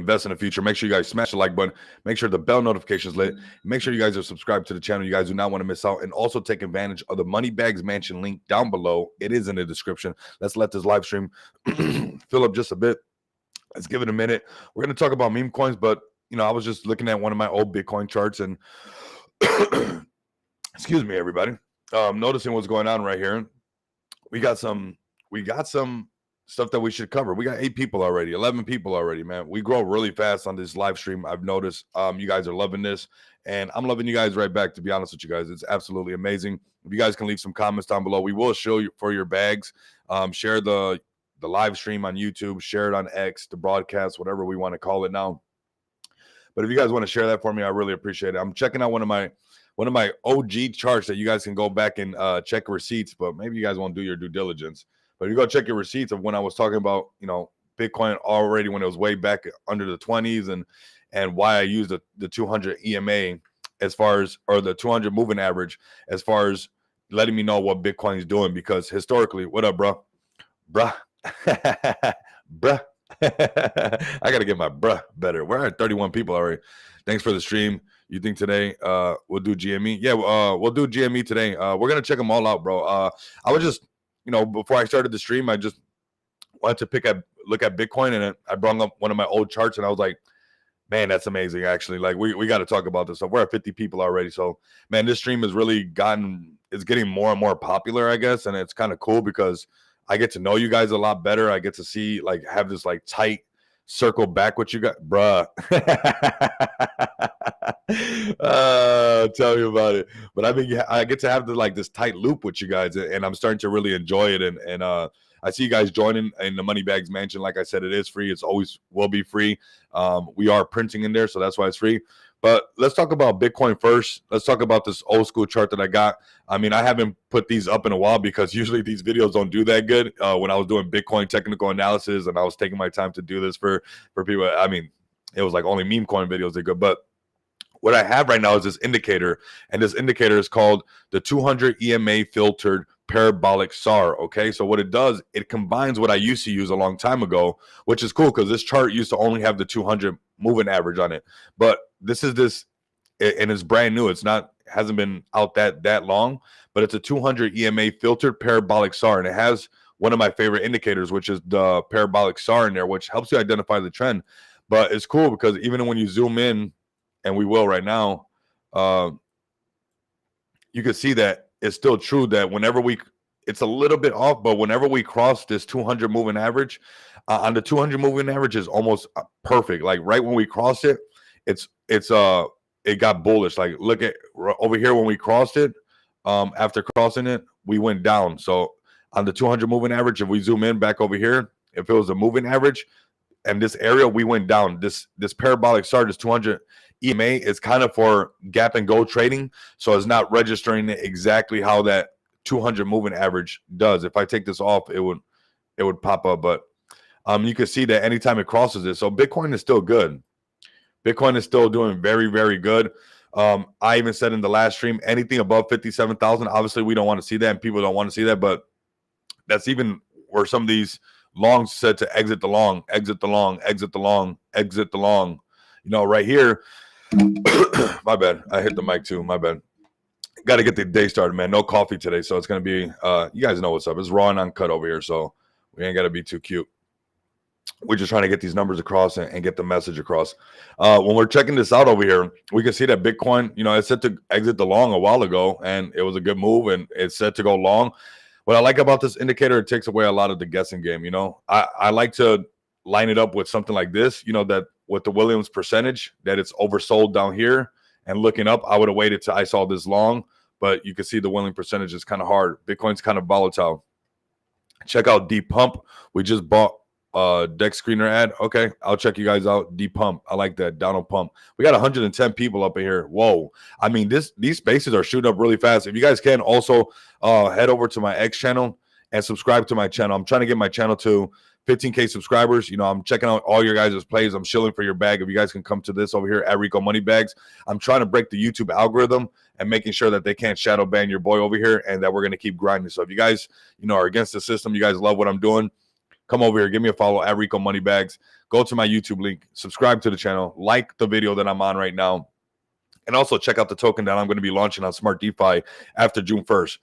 invest in the future, make sure you guys smash the like button. Make sure the bell notifications lit. Make sure you guys are subscribed to the channel. You guys do not want to miss out. And also take advantage of the Moneybags Mansion link down below. It is in the description. Let's let this live stream fill up just a bit. Let's give it a minute. We're going to talk about meme coins, but I was just looking at one of my old Bitcoin charts and excuse me, everybody. Noticing what's going on right here. We got some stuff that we should cover. We got 8 people already, 11 people already, man. We grow really fast on this live stream. I've noticed you guys are loving this, and I'm loving you guys right back, to be honest with you guys. It's absolutely amazing. If you guys can leave some comments down below, we will show you for your bags. Share the live stream on YouTube, share it on X, the broadcast, whatever we want to call it now. But if you guys want to share that for me, I really appreciate it. I'm checking out one of my OG charts that you guys can go back and check receipts, but maybe you guys won't do your due diligence. But if you go check your receipts of when I was talking about, Bitcoin already when it was way back under the 20s and why I used the 200 EMA as far as, or the 200 moving average as far as letting me know what Bitcoin is doing, because historically, what up, bro? Bruh. Bruh. I got to get my bruh better. We're at 31 people already. Thanks for the stream. You think today we'll do GME? Yeah, we'll do GME today. We're going to check them all out, bro. I was just, before I started the stream, I just wanted to look at Bitcoin, and I brought up one of my old charts, and I was like, man, that's amazing, actually. Like, we got to talk about this. So we're at 50 people already. So, man, this stream has really it's getting more and more popular, I guess, and it's kind of cool because I get to know you guys a lot better. I get to see, have this, tight circle back what you got, bruh. Tell me about it. But I get to have this tight loop with you guys, and I'm starting to really enjoy it. And I see you guys joining in the Moneybags Mansion. Like I said, it is free. It's always will be free. We are printing in there, so that's why it's free. But let's talk about Bitcoin first. Let's talk about this old school chart that I got. I mean, I haven't put these up in a while because usually these videos don't do that good. When I was doing Bitcoin technical analysis and I was taking my time to do this for people, I mean, it was like only meme coin videos are good. But what I have right now is this indicator, and this indicator is called the 200 EMA filtered parabolic SAR. Okay, so what it does, it combines what I used to use a long time ago, which is cool because this chart used to only have the 200 moving average on it, but this, and it's brand new. It's hasn't been out that long, but it's a 200 EMA filtered parabolic SAR, and it has one of my favorite indicators, which is the parabolic SAR in there, which helps you identify the trend. But it's cool because even when you zoom in, and we will right now, you can see that it's still true that it's a little bit off, but whenever we cross this 200 moving average, on the 200 moving average is almost perfect. Like right when we cross it, it got bullish. Like look at over here when we crossed it, after crossing it, we went down. So on the 200 moving average, if we zoom in back over here, if it was a moving average and this area, we went down. This parabolic SAR, this 200 EMA is kind of for gap and go trading, so it's not registering exactly how that 200 moving average does. If I take this off, it would pop up, but you can see that anytime it crosses it. So Bitcoin is still good. Bitcoin is still doing very, very good. I even said in the last stream, anything above 57,000, obviously we don't want to see that, and people don't want to see that, but that's even where some of these longs said to exit the long, exit the long, exit the long, exit the long. Right here, my bad. I hit the mic too. My bad. Got to get the day started, man. No coffee today, so it's going to be, you guys know what's up. It's raw and uncut over here, so we ain't got to be too cute. We're just trying to get these numbers across and get the message across. When we're checking this out over here, we can see that Bitcoin, it's set to exit the long a while ago, and it was a good move, and it's set to go long. What I like about this indicator, it takes away a lot of the guessing game. I like to line it up with something like this, that with the Williams percentage, that it's oversold down here, and looking up, I would have waited till I saw this long, but you can see the Williams percentage is kind of hard. Bitcoin's kind of volatile. Check out Deep Pump. We just bought deck screener ad. Okay, I'll check you guys out. Deep Pump. I like that. Donald Pump. We got 110 people up in here. Whoa. I mean, these spaces are shooting up really fast. If you guys can also head over to my X channel and subscribe to my channel. I'm trying to get my channel to 15K subscribers. I'm checking out all your guys' plays. I'm shilling for your bag. If you guys can come to this over here at Rico Moneybags, I'm trying to break the YouTube algorithm and making sure that they can't shadow ban your boy over here, and that we're going to keep grinding. So if you guys, are against the system, you guys love what I'm doing, come over here, give me a follow at Rico Moneybags. go to my YouTube link, subscribe to the channel, like the video that I'm on right now, and also check out the token that I'm going to be launching on Smart DeFi after June 1st.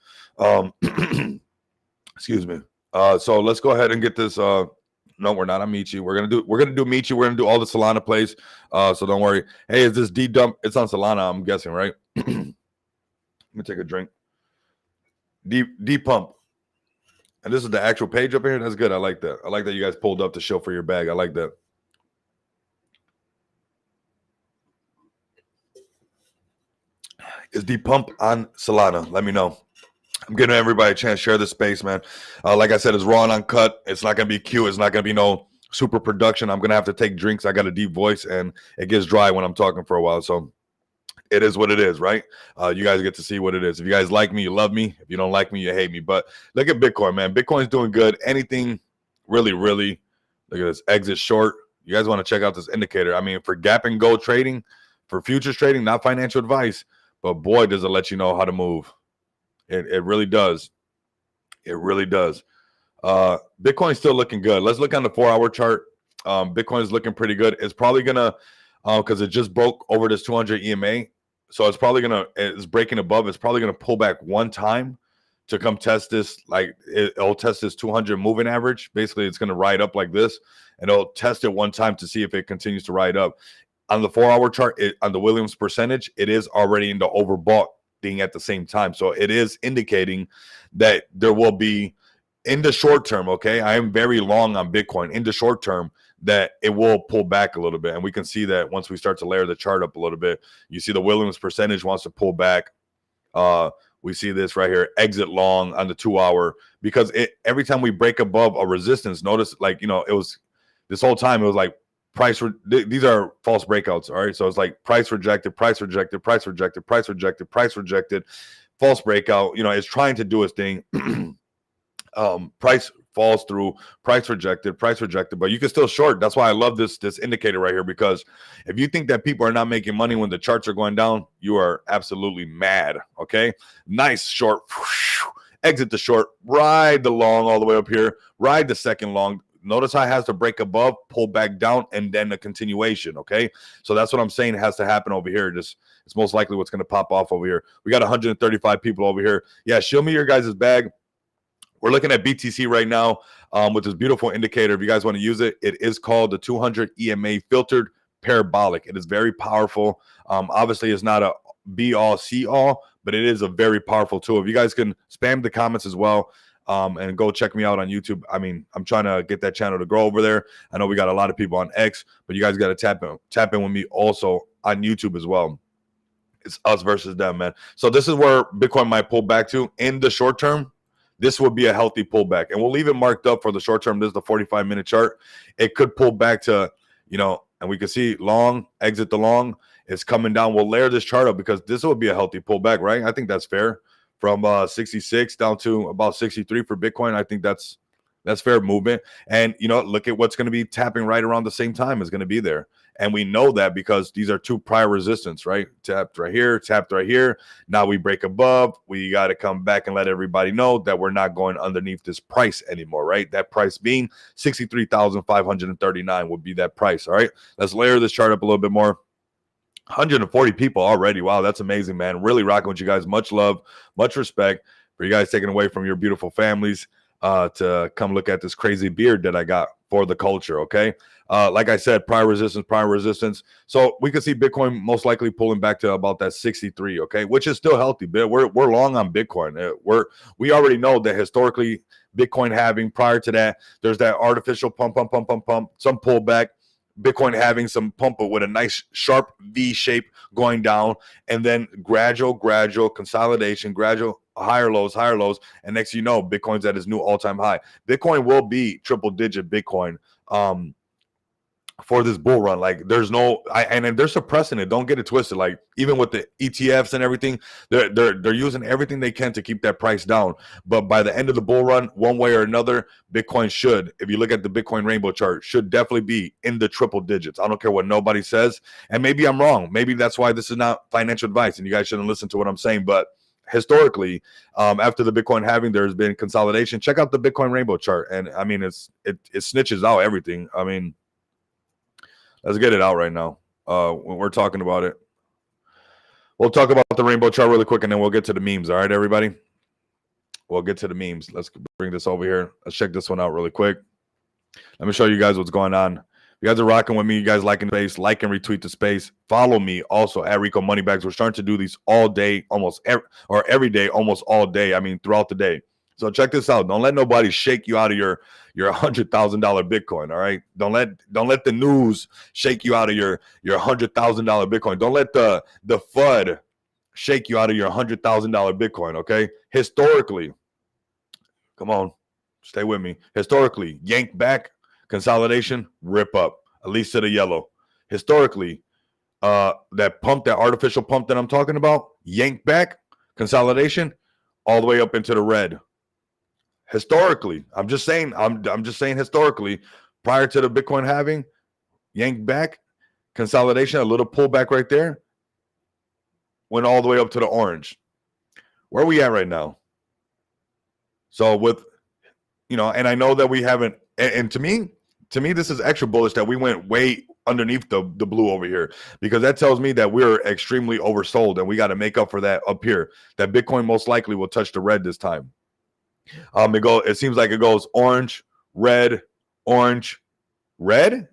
Excuse me. So let's go ahead and get this. No, we're not on Michi. We're gonna do Michi. We're gonna do all the Solana plays. So don't worry. Hey, is this D dump? It's on Solana, I'm guessing, right? Let me take a drink. D pump. And this is the actual page up here. That's good. I like that. I like that you guys pulled up to show for your bag. I like that. Is D pump on Solana? Let me know. I'm giving everybody a chance to share this space, man. Like I said, it's raw and uncut. It's not going to be cute. It's not going to be no super production. I'm going to have to take drinks. I got a deep voice, and it gets dry when I'm talking for a while. So it is what it is, right? You guys get to see what it is. If you guys like me, you love me. If you don't like me, you hate me. But look at Bitcoin, man. Bitcoin's doing good. Anything really, really, look at this exit short. You guys want to check out this indicator. I mean, for gap and go trading, for futures trading, not financial advice, but boy, does it let you know how to move. It really does. It really does. Bitcoin's still looking good. Let's look on the 4-hour chart. Bitcoin is looking pretty good. It's probably gonna, because it just broke over this 200 EMA, so it's probably gonna, it's breaking above. It's probably gonna pull back one time to come test this. Like it'll test this 200 moving average. Basically, it's gonna ride up like this, and it'll test it one time to see if it continues to ride up. On the 4-hour chart, on the Williams percentage, it is already in the overbought thing at the same time. So it is indicating that there will be, in the short term, okay, I am very long on Bitcoin, in the short term, that it will pull back a little bit. And we can see that once we start to layer the chart up a little bit. You see the Williams percentage wants to pull back. We see this right here, exit long on the 2-hour, because every time we break above a resistance, notice, like, you know, it was this whole time, it was like these are false breakouts. All right. So it's like price rejected, price rejected, price rejected, price rejected, price rejected, false breakout. You know, it's trying to do its thing. Price falls through, price rejected, but you can still short. That's why I love this indicator right here, because if you think that people are not making money when the charts are going down, you are absolutely mad. Okay. Nice short. Exit the short, ride the long all the way up here, ride the second long. Notice how it has to break above, pull back down, and then the continuation, okay? So that's what I'm saying has to happen over here. It's most likely what's going to pop off over here. We got 135 people over here. Yeah, show me your guys' bag. We're looking at BTC right now with this beautiful indicator. If you guys want to use it, it is called the 200 EMA filtered parabolic. It is very powerful. Obviously, it's not a be-all, see-all, but it is a very powerful tool. If you guys can spam the comments as well, and go check me out on YouTube. I mean, I'm trying to get that channel to grow over there. I know we got a lot of people on X, but you guys got to tap in with me also on YouTube as well. It's us versus them, man. So this is where Bitcoin might pull back to in the short term. This would be a healthy pullback, and we'll leave it marked up for the short term. This is the 45-minute chart. It could pull back to, you know, and we can see long, exit the long. It's coming down. We'll layer this chart up because this would be a healthy pullback, right? I think that's fair. From 66 down to about 63 for Bitcoin. I think that's fair movement. And, you know, look at what's going to be tapping right around the same time is going to be there. And we know that because these are two prior resistance, right? Tapped right here, tapped right here. Now we break above. We got to come back and let everybody know that we're not going underneath this price anymore, right? That price being 63,539 would be that price, all right? Let's layer this chart up a little bit more. 140 people already. Wow, that's amazing, man. Really rocking with you guys. Much love, much respect for you guys taking away from your beautiful families to come look at this crazy beard that I got for the culture, okay? Like I said, prior resistance. So we could see Bitcoin most likely pulling back to about that 63, okay? Which is still healthy, but we're long on Bitcoin. We already know that historically Bitcoin having, prior to that, there's that artificial pump, some pullback. Bitcoin having some pump with a nice sharp V shape going down, and then gradual consolidation, gradual higher lows, and next you know, Bitcoin's at its new all-time high. Bitcoin will be triple-digit Bitcoin for this bull run. Like there's no, and they're suppressing it. Don't get it twisted. Like even with the ETFs and everything, they're using everything they can to keep that price down. But by the end of the bull run, one way or another, Bitcoin should, if you look at the Bitcoin rainbow chart, should definitely be in the triple digits. I don't care what nobody says. And maybe I'm wrong. Maybe that's why this is not financial advice and you guys shouldn't listen to what I'm saying. But historically, after the Bitcoin halving, there's been consolidation. Check out the Bitcoin rainbow chart. And I mean, it snitches out everything. I mean, Let's get it out right now. When we're talking about it, we'll talk about the rainbow chart really quick, and then we'll get to the memes. All right, everybody. We'll get to the memes. Let's bring this over here. Let's check this one out really quick. Let me show you guys what's going on. You guys are rocking with me. You guys liking the space, like and retweet the space. Follow me also at Rico Moneybags. We're starting to do these all day, every day, almost all day. I mean, throughout the day. So check this out. Don't let nobody shake you out of your $100,000 Bitcoin. All right. Don't let the news shake you out of your $100,000 Bitcoin. Don't let the FUD shake you out of your $100,000 Bitcoin. Okay. Historically, come on, stay with me. Historically, yank back, consolidation, rip up, at least to the yellow. Historically, that pump, that artificial pump that I'm talking about, yank back, consolidation, all the way up into the red. Historically, I'm just saying historically, prior to the Bitcoin halving, yank back, consolidation, a little pullback right there, went all the way up to the orange. Where are we at right now? So with, and I know that we haven't, and to me, this is extra bullish that we went way underneath the blue over here, because that tells me that we're extremely oversold and we got to make up for that up here. That Bitcoin most likely will touch the red this time. It seems like it goes orange, red, orange, red.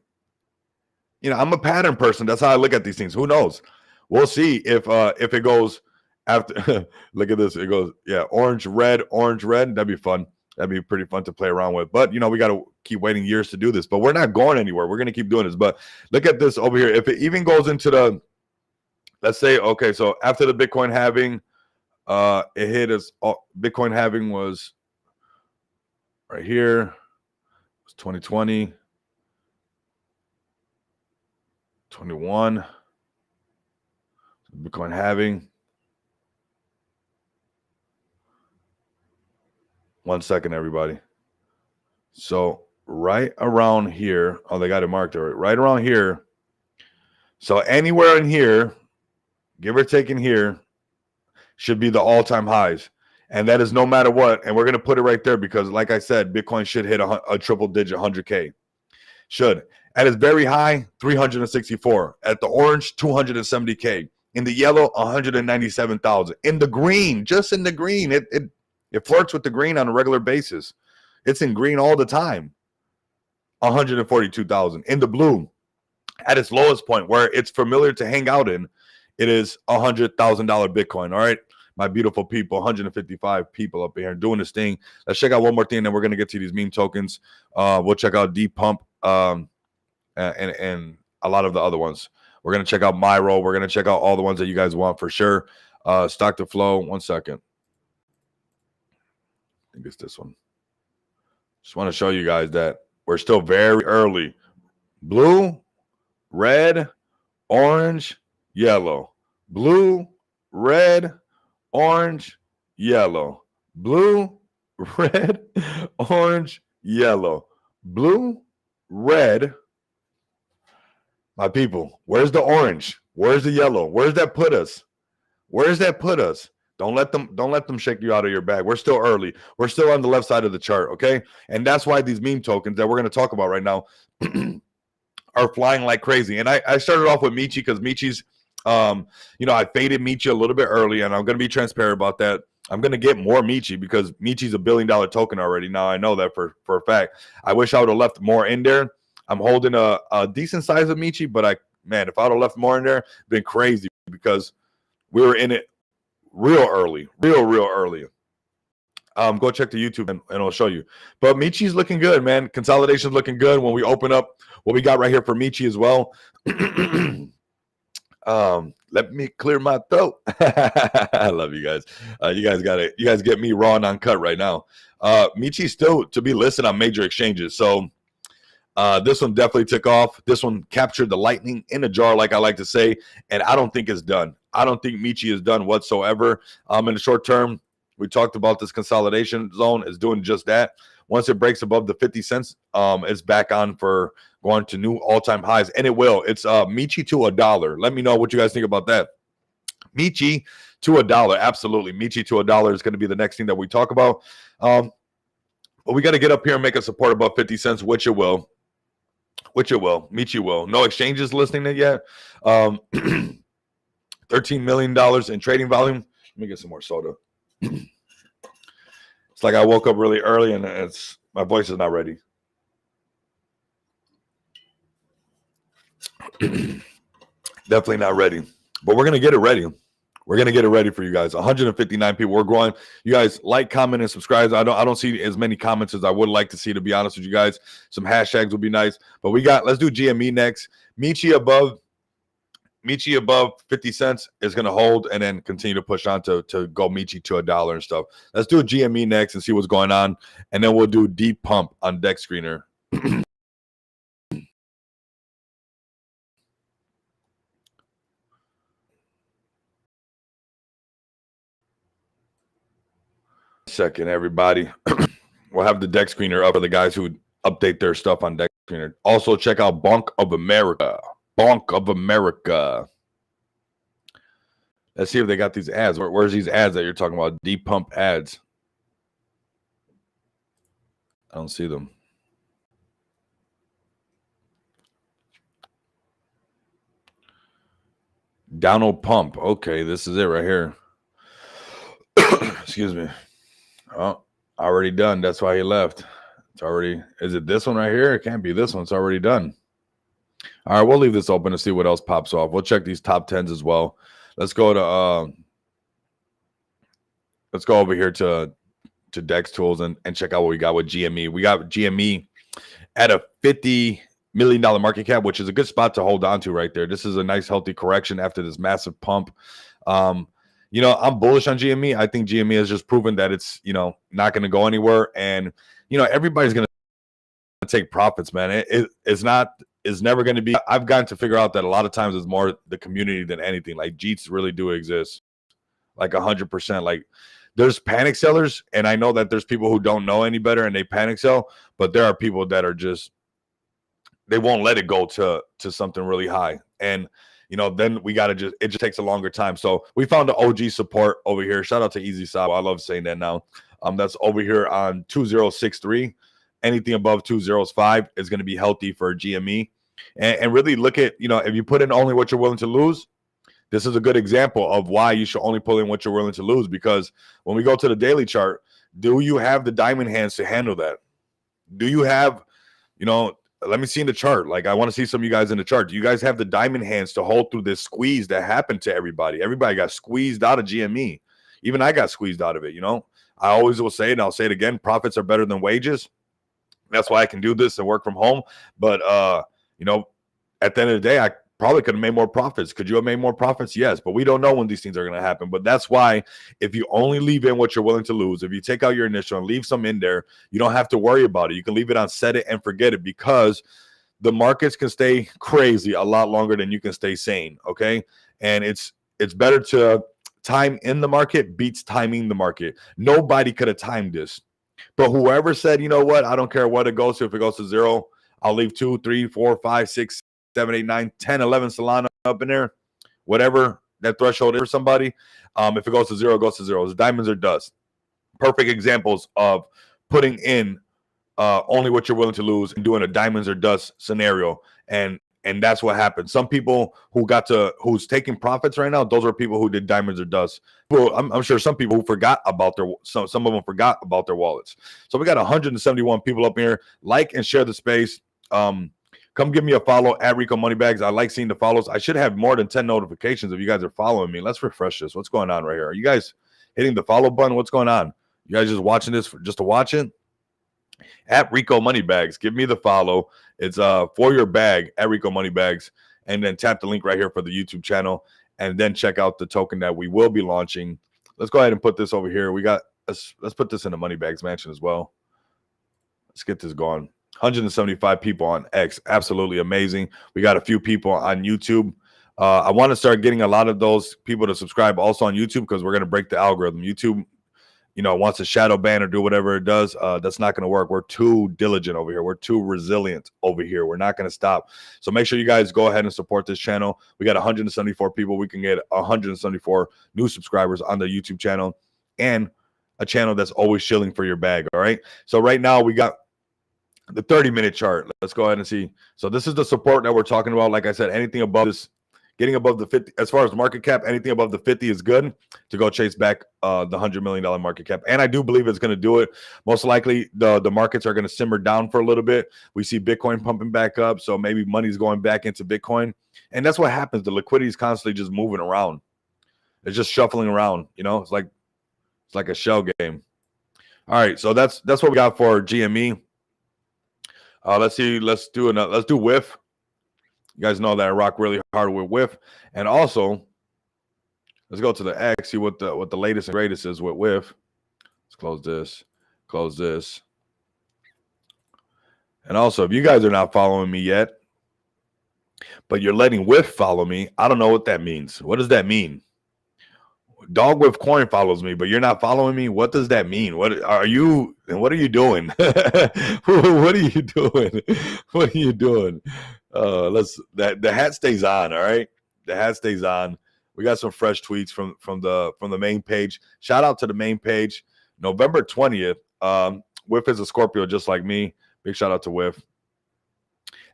I'm a pattern person. That's how I look at these things. Who knows? We'll see if it goes after. Look at this. It goes, orange, red. That'd be fun. That'd be pretty fun to play around with. But, we got to keep waiting years to do this. But we're not going anywhere. We're going to keep doing this. But look at this over here. If it even goes into the, let's say, okay, so after the Bitcoin halving, it hit us. Bitcoin halving was right here. It was 2020, 21. Bitcoin halving. 1 second, everybody. So right around here, they got it marked right around here. So anywhere in here, give or take in here, should be the all-time highs. And that is no matter what. And we're going to put it right there because, like I said, Bitcoin should hit a triple-digit 100K. Should. At its very high, 364. At the orange, 270K. In the yellow, 197,000. In the green, just in the green, it flirts with the green on a regular basis. It's in green all the time. 142,000. In the blue, at its lowest point, where it's familiar to hang out in, it is $100,000 Bitcoin. All right, my beautiful people, 155 people up here doing this thing. Let's check out one more thing, then we're going to get to these meme tokens. We'll check out Deep Pump and a lot of the other ones. We're going to check out MYRO. We're going to check out all the ones that you guys want for sure. Stock to flow. 1 second. I think it's this one. Just want to show you guys that we're still very early. Blue, red, orange, yellow. Blue, red, orange, yellow. Blue, red, orange, yellow. Blue, red. My people, where's the orange? Where's the yellow? Where's that put us? Where's that put us? Don't let them shake you out of your bag. We're still early. We're still on the left side of the chart, okay? And that's why these meme tokens that we're going to talk about right now are flying like crazy. And I started off with Michi because Michi's, I faded Michi a little bit early, and I'm going to be transparent about that. I'm going to get more Michi because Michi's $1 billion token already. Now I know that for a fact. I wish I would have left more in there. I'm holding a decent size of Michi, but if I would have left more in there, it'd been crazy because we were in it real early. Go check the YouTube and it'll show you. But Michi's looking good, man. Consolidation's looking good. When we open up what we got right here for Michi as well. Let me clear my throat. I love you guys. You guys get me raw and uncut right now. Michi's still to be listed on major exchanges. So this one definitely took off. This one captured the lightning in a jar, like I like to say, and I don't think it's done. I don't think Michi is done whatsoever. In the short term, we talked about this consolidation zone is doing just that. Once it breaks above the 50 cents, it's back on for going to new all-time highs, and it will. It's Michi to $1. Let me know what you guys think about that. Michi to $1, absolutely. Michi to $1 is going to be the next thing that we talk about. But we got to get up here and make a support above 50 cents, which it will. which it will. Michi will. No exchanges listing it yet. $13 million in trading volume. Let me get some more soda. It's like I woke up really early and my voice is not ready. Definitely not ready, but we're gonna get it ready. We're gonna get it ready for you guys. 159 people. We're growing. You guys like, comment, and subscribe. I don't see as many comments as I would like to see, to be honest with you guys. Some hashtags would be nice. But let's do GME next. Michi above 50 cents is gonna hold and then continue to push on to go Michi to $1 and stuff. Let's do a GME next and see what's going on. And then we'll do deep pump on deck screener. Second, everybody. We'll have the deck screener up for the guys who update their stuff on deck screener. Also, check out Bank of America. Bank of America. Let's see if they got these ads. Where's these ads that you're talking about? Deep pump ads. I don't see them. Download pump. Okay, this is it right here. Excuse me. Oh, already done. That's why he left. It's already. Is it this one right here? It can't be this one. It's already done. All right, we'll leave this open to see what else pops off. We'll check these top 10s as well. Let's go to let's go over here to Dex Tools and check out what we got with GME. We got GME at a $50 million market cap, which is a good spot to hold on to right there. This is a nice healthy correction after this massive pump. You know, I'm bullish on GME. I think GME has just proven that it's, you know, not going to go anywhere. And, you know, everybody's going to take profits, man. It's never going to be. I've gotten to figure out that a lot of times it's more the community than anything. Like JEETs really do exist, like 100%. Like there's panic sellers, and I know that there's people who don't know any better and they panic sell, but there are people that are just, they won't let it go to something really high. And you know, then we got to it just takes a longer time. So we found the OG support over here. Shout out to Easy Sabo. I love saying that now. That's over here on 2063. Anything above 2005 is going to be healthy for GME. And really look at, you know, if you put in only what you're willing to lose, this is a good example of why you should only pull in what you're willing to lose. Because when we go to the daily chart, do you have the diamond hands to handle that? Do you have, you know, let me see in the chart. Like, I want to see some of you guys in the chart. Do you guys have the diamond hands to hold through this squeeze that happened to everybody? Everybody got squeezed out of GME. Even I got squeezed out of it, you know? I always will say, and I'll say it again, profits are better than wages. That's why I can do this and work from home. But, you know, at the end of the day, I probably could have made more profits. Could you have made more profits? Yes, but we don't know when these things are going to happen. But that's why if you only leave in what you're willing to lose, if you take out your initial and leave some in there, you don't have to worry about it. You can leave it on set it and forget it, because the markets can stay crazy a lot longer than you can stay sane, okay? And it's better to time in the market beats timing the market. Nobody could have timed this. But whoever said, you know what, I don't care what it goes to. If it goes to 0, I'll leave 2, 3, 4, 5, 6, 7, 8, 9, 10, 11 Solana up in there, whatever that threshold is for somebody. If it goes to 0, it goes to 0. It's diamonds or dust. Perfect examples of putting in only what you're willing to lose and doing a diamonds or dust scenario. And that's what happened. Some people who's taking profits right now, those are people who did diamonds or dust. Well, I'm sure some people who forgot about some of them forgot about their wallets. So we got 171 people up here. Like and share the space. Come give me a follow at Rico Moneybags. I like seeing the follows. I should have more than 10 notifications if you guys are following me. Let's refresh this. What's going on right here? Are you guys hitting the follow button? What's going on? You guys just watching this just to watch it? At Rico Moneybags, give me the follow. It's for your bag at Rico Moneybags, and then tap the link right here for the YouTube channel, and then check out the token that we will be launching. Let's go ahead and put this over here. Let's put this in the Moneybags mansion as well. Let's get this going. 175 people on X, absolutely amazing. We got a few people on YouTube. I want to start getting a lot of those people to subscribe also on YouTube, because we're going to break the algorithm. YouTube, you know, wants to shadow ban or do whatever it does. That's not going to work. We're too diligent over here. We're too resilient over here. We're not going to stop. So make sure you guys go ahead and support this channel. We got 174 people. We can get 174 new subscribers on the YouTube channel, and a channel that's always shilling for your bag. All right. So right now we got The 30-minute chart. Let's go ahead and see. So this is the support that we're talking about. Like I said, anything above this, getting above the 50, as far as market cap, anything above the 50 is good to go chase back the $100 million market cap. And I do believe it's going to do it. Most likely the markets are going to simmer down for a little bit. We see Bitcoin pumping back up. So maybe money's going back into Bitcoin. And that's what happens. The liquidity is constantly just moving around. It's just shuffling around. You know, it's like a shell game. All right. So that's what we got for GME. Let's see. Let's do WIF. You guys know that I rock really hard with WIF, and also let's go to the X. See what the latest and greatest is with WIF. Let's close this, and also if you guys are not following me yet, but you're letting WIF follow me, I don't know what that means. What does that mean? Dog with coin follows me, but you're not following me. What does that mean? What are you doing? What are you doing? What are you doing? The hat stays on. All right. The hat stays on. We got some fresh tweets from the main page. Shout out to the main page. November 20th. WIF is a Scorpio just like me. Big shout out to WIF.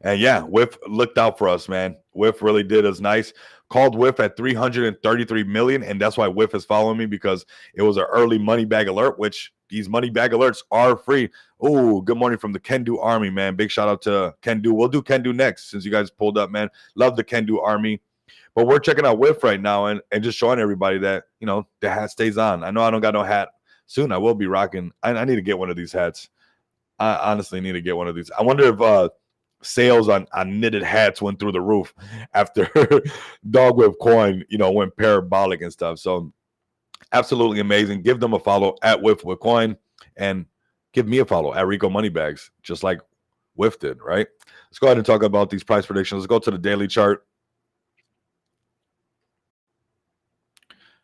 And yeah, WIF looked out for us, man. WIF really did us nice. Called WIF at 333 million, and that's why WIF is following me, because it was an early money bag alert, which these money bag alerts are free. Oh, good morning from the Can Do Army, man. Big shout out to Can Do. We'll do Can Do next since you guys pulled up, man. Love the Can Do Army. But we're checking out WIF right now and just showing everybody that, you know, the hat stays on. I know I don't got no hat. Soon I will be rocking. I need to get one of these hats. I honestly need to get one of these. I wonder if sales on knitted hats went through the roof after Dog with Coin, you know, went parabolic and stuff. So absolutely amazing. Give them a follow at WIF with Coin, and give me a follow at Rico Moneybags, just like WIF did, right? Let's go ahead and talk about these price predictions. Let's go to the daily chart.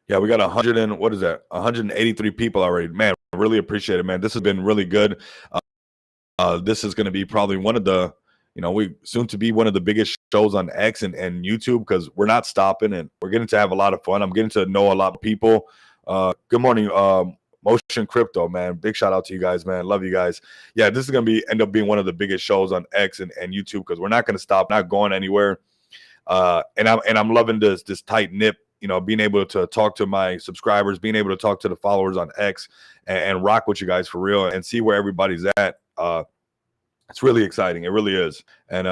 Yeah, we got 183 people already. Man, I really appreciate it, man. This has been really good. This is going to be probably one of the, you know, we soon to be one of the biggest shows on X and YouTube, because we're not stopping and we're getting to have a lot of fun. I'm getting to know a lot of people. Good morning, Motion Crypto, man. Big shout out to you guys, man. Love you guys. Yeah, this is going to end up being one of the biggest shows on X and YouTube, because we're not going to stop, not going anywhere. And I'm loving this tight knit, you know, being able to talk to my subscribers, being able to talk to the followers on X and rock with you guys for real and see where everybody's at. It's really exciting. It really is. And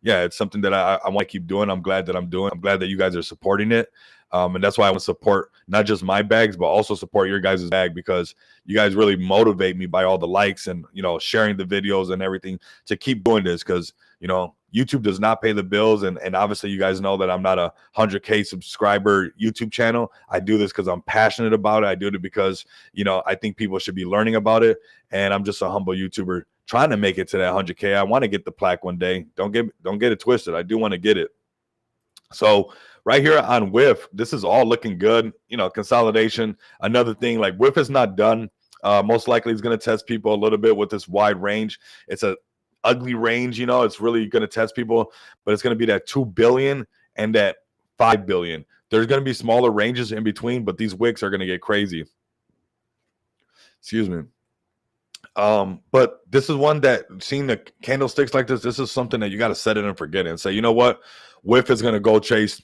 yeah, it's something that I want to keep doing. I'm glad that I'm doing. I'm glad that you guys are supporting it. And that's why I want to support not just my bags, but also support your guys' bag, because you guys really motivate me by all the likes and, you know, sharing the videos and everything to keep doing this, because, you know, YouTube does not pay the bills. And obviously you guys know that I'm not a 100K subscriber YouTube channel. I do this because I'm passionate about it. I do it because, you know, I think people should be learning about it. And I'm just a humble YouTuber trying to make it to that 100K. I want to get the plaque one day. Don't get it twisted. I do want to get it. So right here on WIF, this is all looking good. You know, consolidation. Another thing, like WIF is not done. Most likely it's going to test people a little bit with this wide range. It's a ugly range, you know. It's really going to test people, but it's going to be that 2 billion and that 5 billion. There's going to be smaller ranges in between, but these wicks are going to get crazy. Excuse me. But this is one that, seeing the candlesticks like this is something that you got to set it and forget it and say, you know what, WIF is going to go chase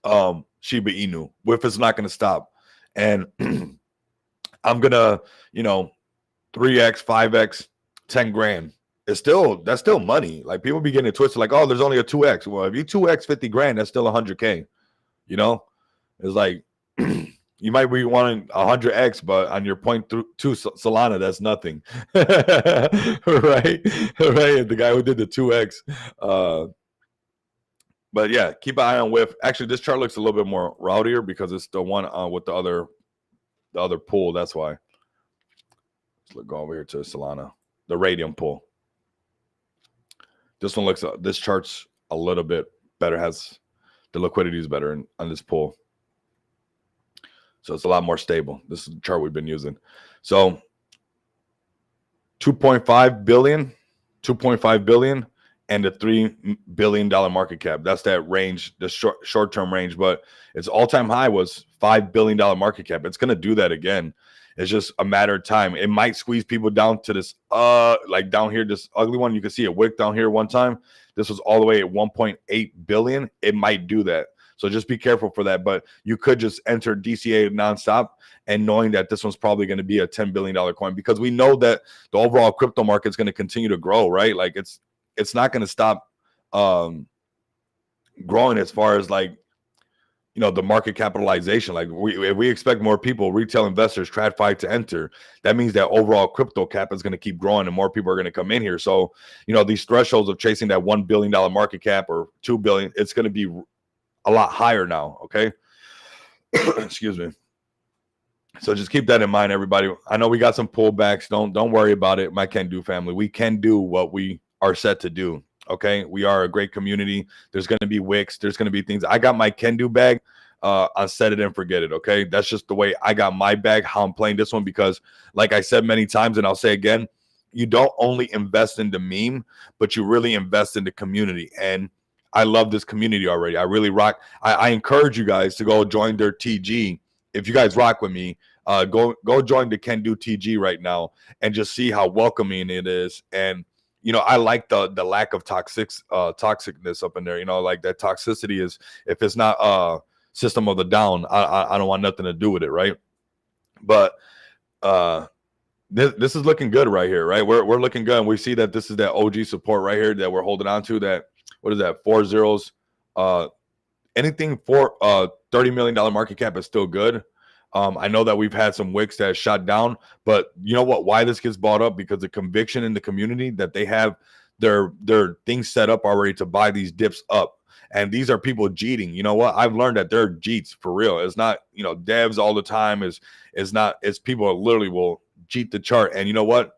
Shiba Inu. WIF is not going to stop. And I'm going to, you know, 3x, 5x, 10 grand. That's still money. Like, people be getting it twisted, like, oh, there's only a 2x. Well, if you 2x 50 grand, that's still 100K. You know, it's like, you might be wanting 100x, but on your 0.2 Solana, that's nothing. Right? The guy who did the 2x. But yeah, keep an eye on WIF. Actually, this chart looks a little bit more rowdier because it's the one with the other pool. That's why. Let's go over here to Solana, the Radium pool. This one looks, this chart's a little bit better. Has the liquidity is better on this pool. So it's a lot more stable. This is the chart we've been using. So 2.5 billion, and the $3 billion market cap. That's that range, the short-term range. But its all-time high was $5 billion market cap. It's going to do that again. It's just a matter of time. It might squeeze people down to this, like down here, this ugly one. You can see a wick down here one time. This was all the way at 1.8 billion. It might do that. So just be careful for that. But you could just enter DCA nonstop and knowing that this one's probably going to be a $10 billion coin, because we know that the overall crypto market is going to continue to grow, right? Like it's not going to stop growing as far as like, you know, the market capitalization. Like if we expect more people, retail investors, TradFi to enter, that means that overall crypto cap is going to keep growing and more people are going to come in here. So, you know, these thresholds of chasing that $1 billion market cap or 2 billion, it's going to be a lot higher now. Okay. Excuse me. So just keep that in mind, everybody. I know we got some pullbacks. Don't worry about it. My Can Do family, we can do what we are set to do. Okay, we are a great community. There's going to be wicks. There's going to be things. I got my Can Do bag. I set it and forget it. Okay, that's just the way I got my bag. How I'm playing this one, because, like I said many times, and I'll say again, you don't only invest in the meme, but you really invest in the community. And I love this community already. I really rock. I encourage you guys to go join their TG. If you guys rock with me, go join the Can Do TG right now and just see how welcoming it is. And you know, I like the lack of toxicness up in there. You know, like that toxicity is, if it's not system of the down, I don't want nothing to do with it, right? But this is looking good right here, right? We're looking good, and we see that this is that OG support right here that we're holding on to. That, what is that? 4 zeros. Anything for $30 million market cap is still good. I know that we've had some wicks that shot down, but you know what? Why this gets bought up? Because the conviction in the community that they have their things set up already to buy these dips up. And these are people jeeting. You know what? I've learned that they're jeets for real. It's not, you know, devs all the time. It's people that literally will jeet the chart. And you know what?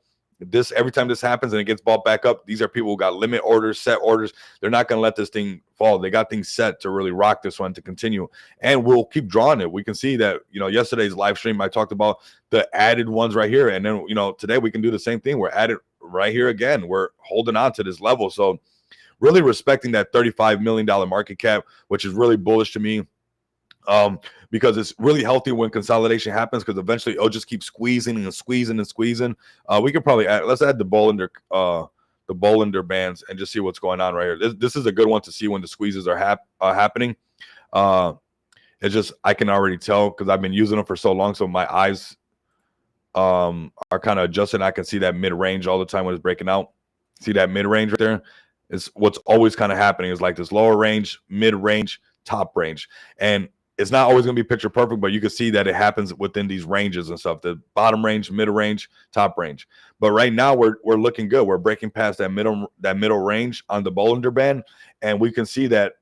Every time this happens and it gets bought back up, these are people who got limit orders, set orders. They're not going to let this thing fall. They got things set to really rock this one to continue, and we'll keep drawing it. We can see that, you know, yesterday's live stream, I talked about the added ones right here, and then, you know, today we can do the same thing. We're added right here again. We're holding on to this level, so really respecting that $35 million market cap, which is really bullish to me. Because it's really healthy when consolidation happens, because eventually it'll just keep squeezing and squeezing and squeezing. We could probably let's add the Bollinger bands and just see what's going on right here. This is a good one to see when the squeezes are happening. It's just, I can already tell because I've been using them for so long, so my eyes are kind of adjusted. I can see that mid-range all the time when it's breaking out. See that mid-range right there? It's what's always kind of happening is like this lower range, mid-range, top range. And it's not always going to be picture perfect, but you can see that it happens within these ranges and stuff, the bottom range, middle range, top range. But right now we're looking good. We're breaking past that middle range on the Bollinger Band. And we can see that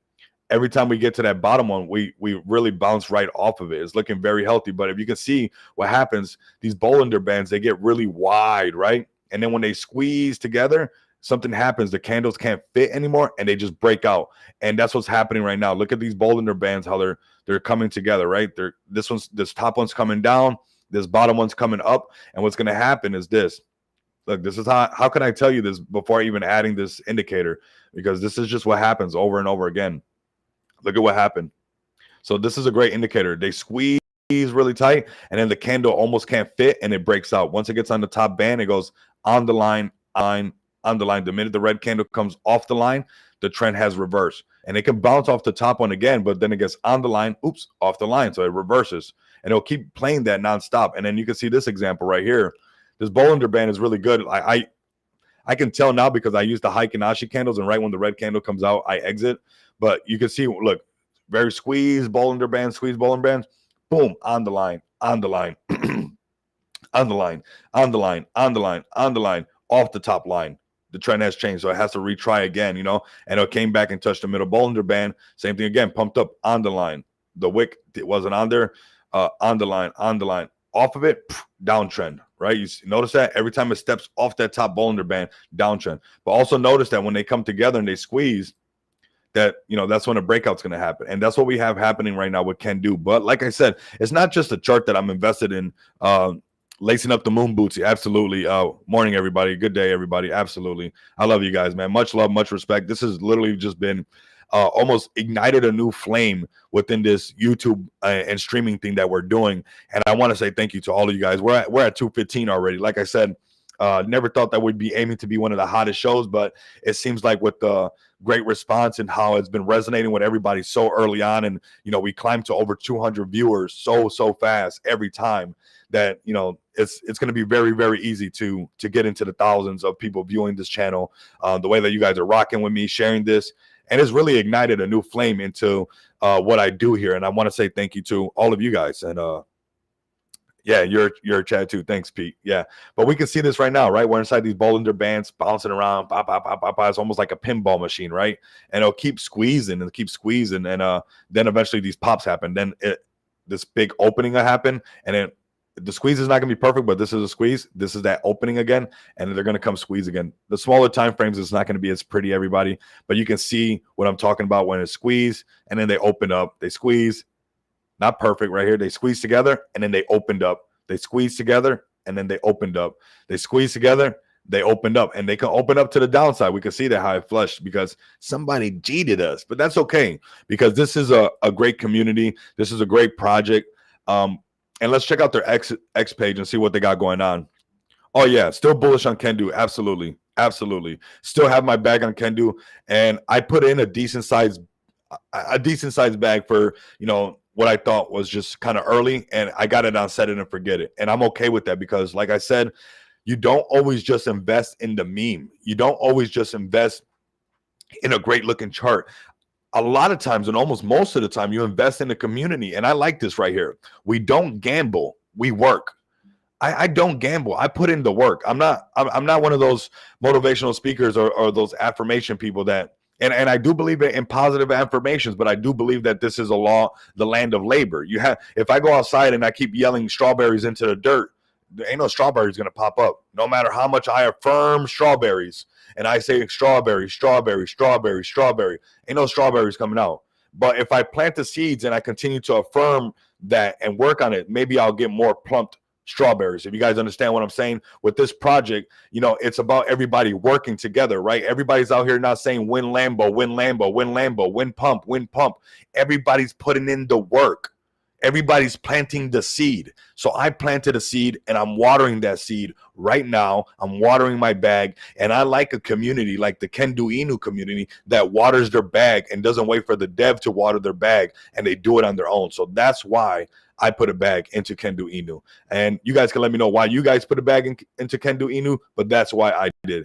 every time we get to that bottom one, we really bounce right off of it. It's looking very healthy. But if you can see what happens, these Bollinger Bands, they get really wide, right? And then when they squeeze together, something happens. The candles can't fit anymore, and they just break out. And that's what's happening right now. Look at these Bollinger Bands, how they're coming together, right? This top one's coming down, this bottom one's coming up, and what's going to happen is this. Look, this is how can I tell you this before even adding this indicator? Because this is just what happens over and over again. Look at what happened. So this is a great indicator. They squeeze really tight, and then the candle almost can't fit, and it breaks out. Once it gets on the top band, it goes on the line, on the line. The minute the red candle comes off the line, the trend has reversed, and it can bounce off the top one again, but then it gets on the line, oops, off the line, so it reverses, and it'll keep playing that nonstop. And then you can see this example right here. This Bollinger Band is really good. I can tell now because I use the high Kanashi candles, and right when the red candle comes out, I exit. But you can see, look, very squeeze Bollinger Band, squeeze Bollinger Bands, boom, on the line, on the line, on the line, on the line, on the line, on the line, off the top line. The trend has changed, so it has to retry again, you know, and it came back and touched the middle Bollinger Band. Same thing again, pumped up on the line. The wick, it wasn't on there, on the line, off of it, downtrend, right? You notice that every time it steps off that top Bollinger Band, downtrend. But also notice that when they come together and they squeeze, that, you know, that's when a breakout's going to happen. And that's what we have happening right now with Can Do. But like I said, it's not just a chart that I'm invested in. Lacing up the moon boots, absolutely. Morning, everybody. Good day, everybody. Absolutely. I love you guys, man. Much love, much respect. This has literally just been almost ignited a new flame within this YouTube and streaming thing that we're doing. And I want to say thank you to all of you guys. We're at 215 already. Like I said, never thought that we'd be aiming to be one of the hottest shows, but it seems like with the great response and how it's been resonating with everybody so early on, and we climbed to over 200 viewers so fast every time, that it's going to be very, very easy to get into the thousands of people viewing this channel. The way that you guys are rocking with me, sharing this, and it's really ignited a new flame into what I do here. And I want to say thank you to all of you guys. And yeah, you're Chad too. Thanks, Pete. Yeah, but we can see this right now, right? We're inside these Bollinger Bands, bouncing around. Pop, pop, pop, pop, pop. It's almost like a pinball machine, right? And it'll keep squeezing and keep squeezing, and then eventually these pops happen. Then this big opening will happen, and then the squeeze is not going to be perfect, but this is a squeeze. This is that opening again, and they're going to come squeeze again. The smaller time frames is not going to be as pretty, everybody, but you can see what I'm talking about when it's squeeze, and then they open up, they squeeze. Not perfect right here. They squeeze together, and then they opened up. They squeeze together, and then they opened up. They squeeze together, they opened up, and they can open up to the downside. We can see that how it flushed because somebody cheated us, but that's okay because this is a great community. This is a great project. And let's check out their X page and see what they got going on. Oh yeah, still bullish on Kendu. Absolutely, absolutely. Still have my bag on Kendu, and I put in a decent size bag for what I thought was just kind of early, and I got it on set it and forget it. And I'm okay with that because, like I said, you don't always just invest in the meme. You don't always just invest in a great looking chart. A lot of times, and almost most of the time, you invest in the community. And I like this right here. We don't gamble, we work. I don't gamble. I put in the work. I'm not one of those motivational speakers or those affirmation people that, and I do believe in positive affirmations, but I do believe that this is a law, the land of labor. If I go outside and I keep yelling strawberries into the dirt, there ain't no strawberries going to pop up. No matter how much I affirm strawberries and I say strawberry, strawberry, strawberry, strawberry, ain't no strawberries coming out. But if I plant the seeds and I continue to affirm that and work on it, maybe I'll get more plumped strawberries. If you guys understand what I'm saying with this project, it's about everybody working together, right? Everybody's out here not saying win Lambo, win Lambo, win Lambo, win pump, win pump. Everybody's putting in the work. Everybody's planting the seed. So I planted a seed and I'm watering that seed right now. I'm watering my bag. And I like a community like the Kendu Inu community that waters their bag and doesn't wait for the dev to water their bag, and they do it on their own. So that's why I put a bag into Kendu Inu. And you guys can let me know why you guys put a bag into Kendu Inu, but that's why I did.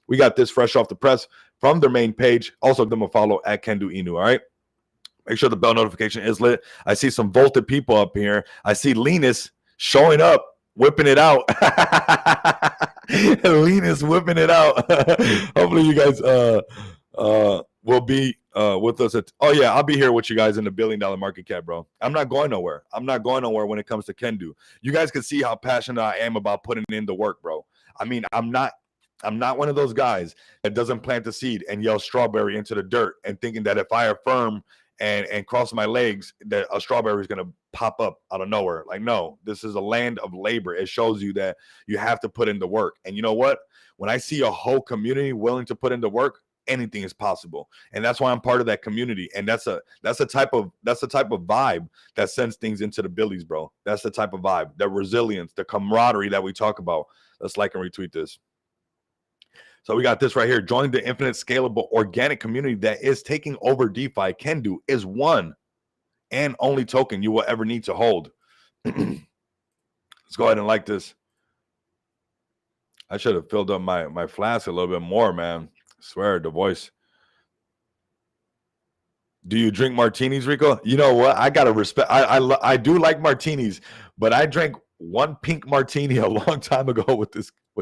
We got this fresh off the press from their main page. Also, give them a follow at Kendu Inu, all right? Make sure the bell notification is lit. I see some vaulted people up here. I see Linus showing up, whipping it out. Linus whipping it out. Hopefully you guys will be with us. Oh yeah, I'll be here with you guys in the $1 billion market cap, bro. I'm not going nowhere. I'm not going nowhere when it comes to Kendu. You guys can see how passionate I am about putting in the work, bro. I mean, I'm not one of those guys that doesn't plant the seed and yell strawberry into the dirt and thinking that if I affirm and cross my legs that a strawberry is going to pop up out of nowhere. Like, no, this is a land of labor. It shows you that you have to put in the work. And you know what? When I see a whole community willing to put in the work, anything is possible. And that's why I'm part of that community. And that's the type of vibe that sends things into the billies, bro. That's the type of vibe, the resilience, the camaraderie that we talk about. Let's like and retweet this. So we got this right here. Joining the infinite scalable organic community that is taking over DeFi. Kendu is one and only token you will ever need to hold. Let's go ahead and like this. I should have filled up my flask a little bit more, man. I swear, the voice. Do you drink martinis, Rico? You know what? I gotta respect. I do like martinis, but I drank one pink martini a long time ago with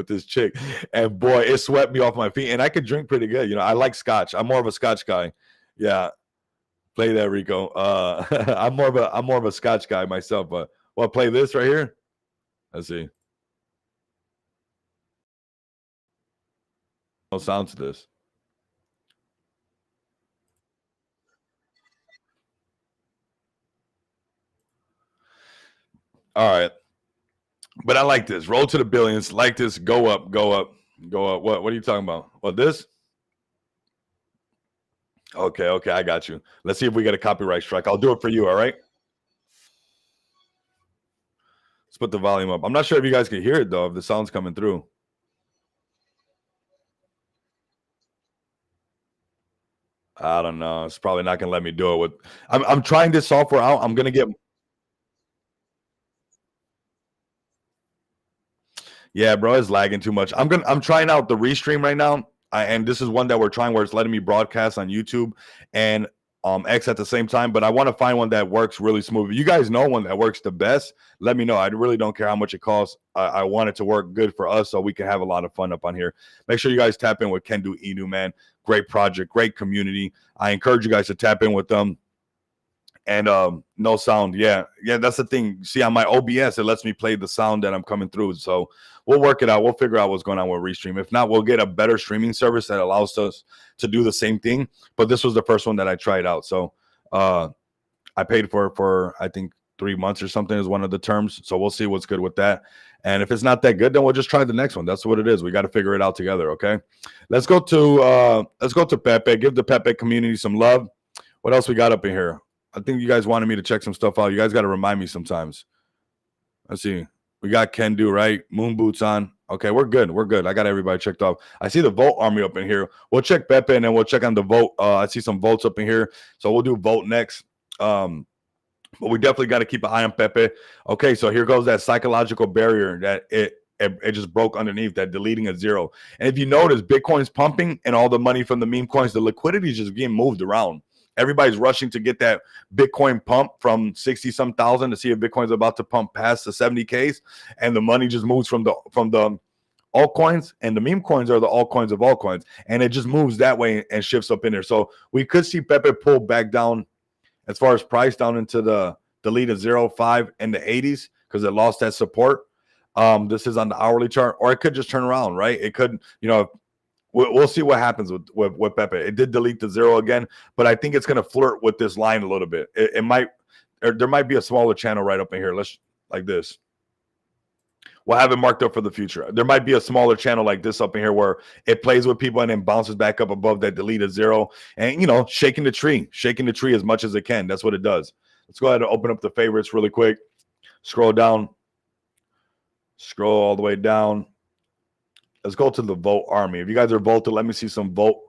this chick, and boy, it swept me off my feet. And I could drink pretty good. I like scotch. I'm more of a scotch guy. Yeah, play that, Rico. I'm more of a scotch guy myself. But well, play this right here. Let's see. No sound to this. All right. But I like this. Roll to the billions. Like this. Go up, go up, go up. What are you talking about? What, this? Okay, okay, I got you. Let's see if we get a copyright strike. I'll do it for you, all right? Let's put the volume up. I'm not sure if you guys can hear it, though, if the sound's coming through. I don't know. It's probably not going to let me do it. With I'm trying this software out. I'm going to get. Yeah, bro, it's lagging too much. I'm trying out the restream right now, and this is one that we're trying where it's letting me broadcast on YouTube and X at the same time. But I want to find one that works really smooth. If you guys know one that works the best, let me know. I really don't care how much it costs. I want it to work good for us so we can have a lot of fun up on here. Make sure you guys tap in with Kendu Inu, man. Great project, great community. I encourage you guys to tap in with them. And no sound. Yeah, that's the thing. See, on my OBS, it lets me play the sound that I'm coming through. So we'll work it out. We'll figure out what's going on with Restream. If not, we'll get a better streaming service that allows us to do the same thing. But this was the first one that I tried out. So I paid for I think 3 months or something is one of the terms. So we'll see what's good with that. And if it's not that good, then we'll just try the next one. That's what it is. We got to figure it out together. Okay. Let's go to Pepe. Give the Pepe community some love. What else we got up in here? I think you guys wanted me to check some stuff out. You guys got to remind me sometimes. Let's see. We got Kendu, right? Moon boots on. Okay, we're good. We're good. I got everybody checked off. I see the Vote Army up in here. We'll check Pepe and then we'll check on the Vote. I see some votes up in here. So we'll do Vote next. But we definitely got to keep an eye on Pepe. Okay, so here goes that psychological barrier that it just broke underneath, that deleting a zero. And if you notice, Bitcoin's pumping and all the money from the meme coins, the liquidity is just being moved around. Everybody's rushing to get that Bitcoin pump from 60 some thousand to see if Bitcoin's about to pump past the 70Ks, and the money just moves from the altcoins, and the meme coins are the altcoins of altcoins, and it just moves that way and shifts up in there. So we could see Pepe pull back down as far as price down into the delete of 0.5 in the 80s because it lost that support. This is on the hourly chart, or it could just turn around, right? It could, we'll see what happens with Pepe. It did delete the zero again, but I think it's going to flirt with this line a little bit. It might, there might be a smaller channel right up in here. Let's like this. We'll have it marked up for the future. There might be a smaller channel like this up in here where it plays with people and then bounces back up above that deleted zero, and shaking the tree as much as it can. That's what it does. Let's go ahead and open up the favorites really quick. Scroll down. Scroll all the way down. Let's go to the Vote Army. If you guys are voted, let me see some vote.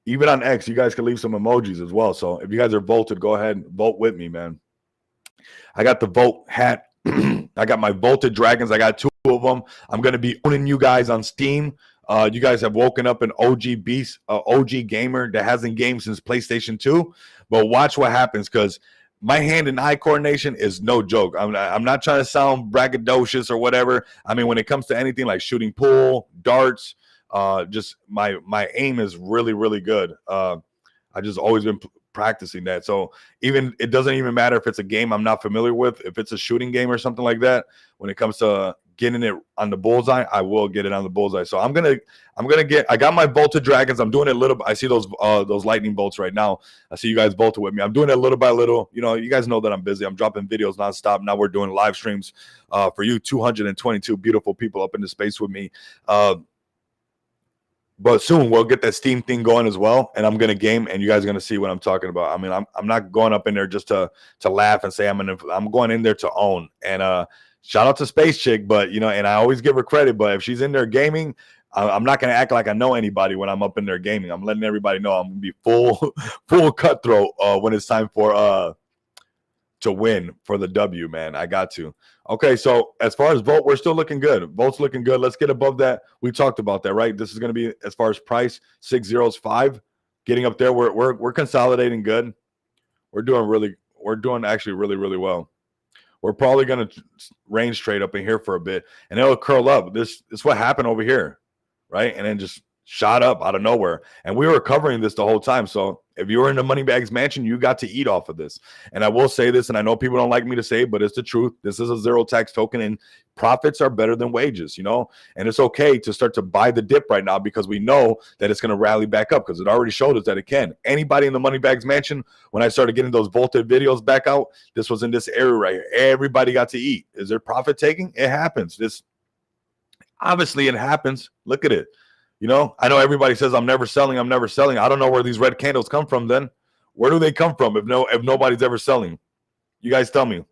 Even on X, you guys can leave some emojis as well. So if you guys are voted, go ahead and vote with me, man. I got the vote hat. I got my voted dragons. I got 2 of them. I'm going to be owning you guys on Steam. You guys have woken up an OG beast, OG gamer that hasn't gamed since PlayStation 2. But watch what happens, because my hand and eye coordination is no joke. I'm not trying to sound braggadocious or whatever. I mean, when it comes to anything like shooting pool, darts, just my aim is really, really good. I just always been practicing that. So it doesn't even matter if it's a game I'm not familiar with. If it's a shooting game or something like that, when it comes to getting it on the bullseye, I will get it on the bullseye. So I got my bolted dragons. I'm doing it little. I see those lightning bolts right now. I see you guys bolted with me. I'm doing it little by little. You guys know that I'm busy. I'm dropping videos nonstop. Now we're doing live streams for you 222 beautiful people up in the space with me. But soon we'll get that Steam thing going as well, and I'm gonna game, and you guys are gonna see what I'm talking about. I mean, I'm not going up in there just to laugh and say I'm going in there to own. And shout out to Space Chick, but and I always give her credit. But if she's in there gaming, I'm not gonna act like I know anybody when I'm up in there gaming. I'm letting everybody know I'm gonna be full cutthroat when it's time for to win for the W, man. I got to. Okay, so as far as vote, we're still looking good. Vote's looking good. Let's get above that. We talked about that, right? This is going to be, as far as price, 6 zeros 5, getting up there. We're consolidating good. We're doing actually really, really well. We're probably going to range trade up in here for a bit, and it'll curl up. This is what happened over here, right? And then just shot up out of nowhere. And we were covering this the whole time. So if you were in the Moneybags Mansion, you got to eat off of this. And I will say this, and I know people don't like me to say it, but it's the truth. This is a zero tax token, and profits are better than wages, and it's okay to start to buy the dip right now, because we know that it's going to rally back up, because it already showed us that it can. Anybody in the Moneybags Mansion, when I started getting those volted videos back out, this was in this area right here. Everybody got to eat. Is there profit taking? It happens. Obviously it happens. Look at it. You know, I know everybody says I'm never selling. I'm never selling. I don't know where these red candles come from. Then where do they come from? If nobody's ever selling, you guys tell me.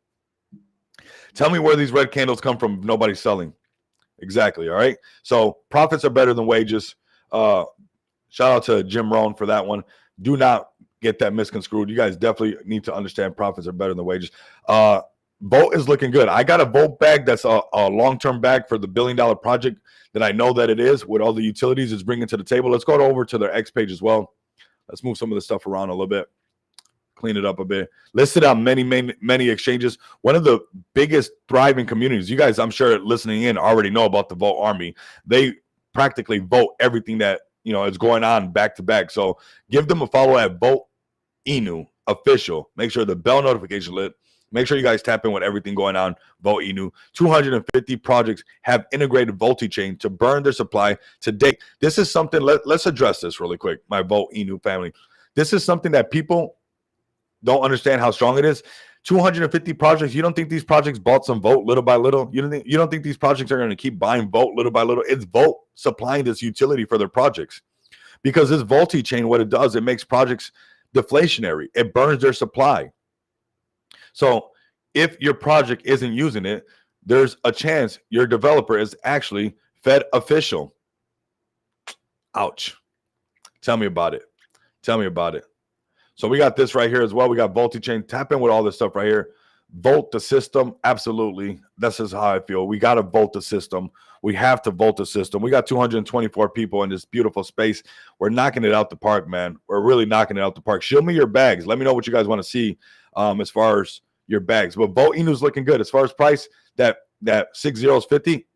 Tell me where these red candles come from if nobody's selling. Exactly. All right. So profits are better than wages. Shout out to Jim Rohn for that one. Do not get that misconstrued. You guys definitely need to understand profits are better than wages. Volt is looking good. I got a Volt bag that's a long-term bag for the $1 billion project that I know that it is with all the utilities it's bringing to the table. Let's go over to their X page as well. Let's move some of the stuff around a little bit. Clean it up a bit. Listed on many exchanges. One of the biggest thriving communities. You guys, I'm sure listening in already know about the Volt Army. They practically vote everything that is going on back to back. So give them a follow at Volt Inu official. Make sure the bell notification lit. Make sure you guys tap in with everything going on. Volt Inu. 250 projects have integrated Volti chain to burn their supply to date. This is something. Let's address this really quick. My Volt Inu family. This is something that people don't understand how strong it is. 250 projects. You don't think these projects bought some Volt little by little? You don't think these projects are going to keep buying Volt little by little? It's Volt supplying this utility for their projects. Because this Volti chain, what it does, it makes projects deflationary. It burns their supply. So if your project isn't using it, there's a chance your developer is actually Fed official. Ouch. Tell me about it. Tell me about it. So we got this right here as well. We got Volti chain. Tap in with all this stuff right here. Volt the system. Absolutely. This is how I feel. We got to vote the system. We have to vote the system. We got 224 people in this beautiful space. We're knocking it out the park, man. We're really knocking it out the park. Show me your bags. Let me know what you guys want to see as far as your bags. But Volt Inu's looking good. As far as price, that 60 is 50.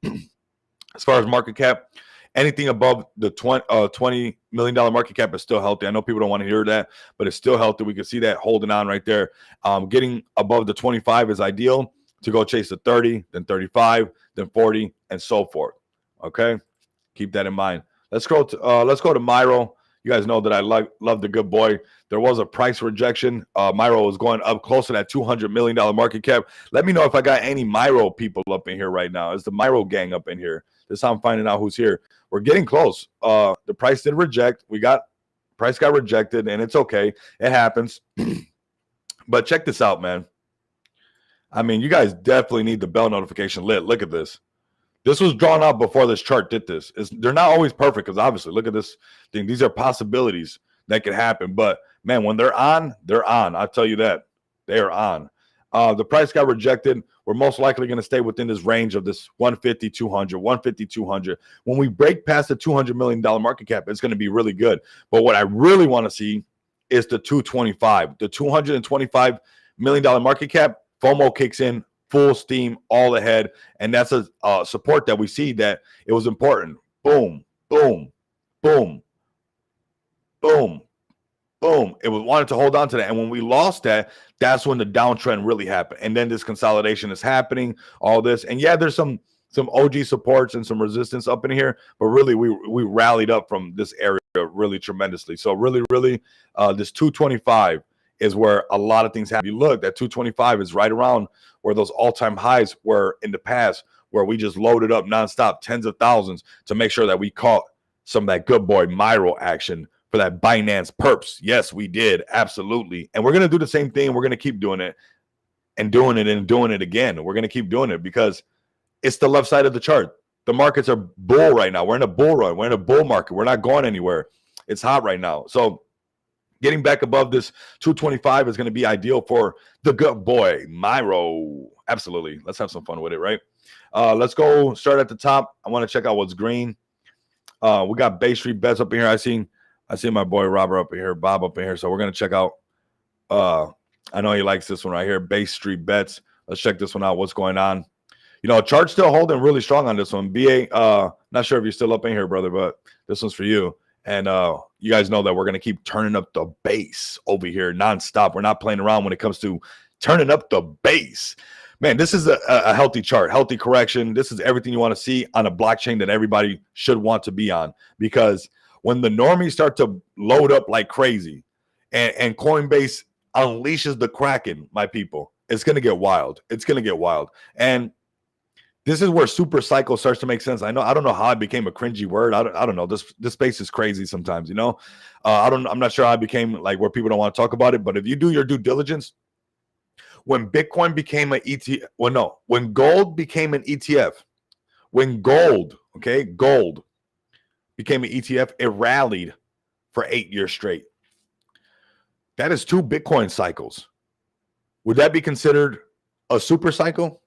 As far as market cap, anything above the $20 million market cap is still healthy. I know people don't want to hear that, but it's still healthy. We can see that holding on right there. Getting above the 25 is ideal to go chase the 30, then 35, then 40, and so forth. Okay, keep that in mind. Let's go to MYRO. You guys know that I love the good boy. There was a price rejection. MYRO was going up close to that $200 million market cap. Let me know if I got any MYRO people up in here right now. Is the MYRO gang up in here? This is how I'm finding out who's here. We're getting close. The price did reject. Price got rejected, and it's okay. It happens. But check this out, man. I mean, you guys definitely need the bell notification lit. Look at this. This was drawn out before this chart did this. They're not always perfect because obviously, look at this thing. These are possibilities that could happen. But, man, when they're on, they're on. I'll tell you that. They are on. The price got rejected. We're most likely going to stay within this range of this 150, 200, 150, 200. When we break past the $200 million market cap, it's going to be really good. But what I really want to see is the 225. The $225 million market cap, FOMO kicks in, full steam, all ahead. And that's a support that we see that it was important. Boom, boom, boom, boom. Boom. It was wanted to hold on to that. And when we lost that, that's when the downtrend really happened. And then this consolidation is happening, all this. And yeah, there's some OG supports and some resistance up in here, but really we rallied up from this area really tremendously. So really, this 225 is where a lot of things happen. You look, that 225 is right around where those all-time highs were in the past, where we just loaded up nonstop, tens of thousands to make sure that we caught some of that good boy MYRO action for that Binance perps. Yes, we did. Absolutely. And we're going to do the same thing. We're going to keep doing it and doing it and doing it again. We're going to keep doing it because it's the left side of the chart. The markets are bull right now. We're in a bull run. We're in a bull market. We're not going anywhere. It's hot right now. So getting back above this 225 is going to be ideal for the good boy, MYRO. Absolutely. Let's have some fun with it, right? Let's go start at the top. I want to check out what's green. We got Bay Street Bets up in here. I see my boy Robert up in here, Bob up in here. So we're going to check out. I know he likes this one right here, Bay Street Bets. Let's check this one out. What's going on? Chart's still holding really strong on this one. BA, not sure if you're still up in here, brother, but this one's for you. And you guys know that we're going to keep turning up the bass over here nonstop. We're not playing around when it comes to turning up the bass. Man, this is a healthy chart, healthy correction. This is everything you want to see on a blockchain that everybody should want to be on, because when the normies start to load up like crazy and Coinbase unleashes the Kraken, my people, it's going to get wild. It's going to get wild. And This is where super cycle starts to make sense. I don't know how it became a cringy word. I don't know. This space is crazy sometimes, you know. I'm not sure how it became like where people don't want to talk about it. But if you do your due diligence, when Bitcoin became an ETF, well, no, when gold became an ETF, when gold became an ETF, it rallied for 8 years straight. That is 2 Bitcoin cycles. Would that be considered a super cycle?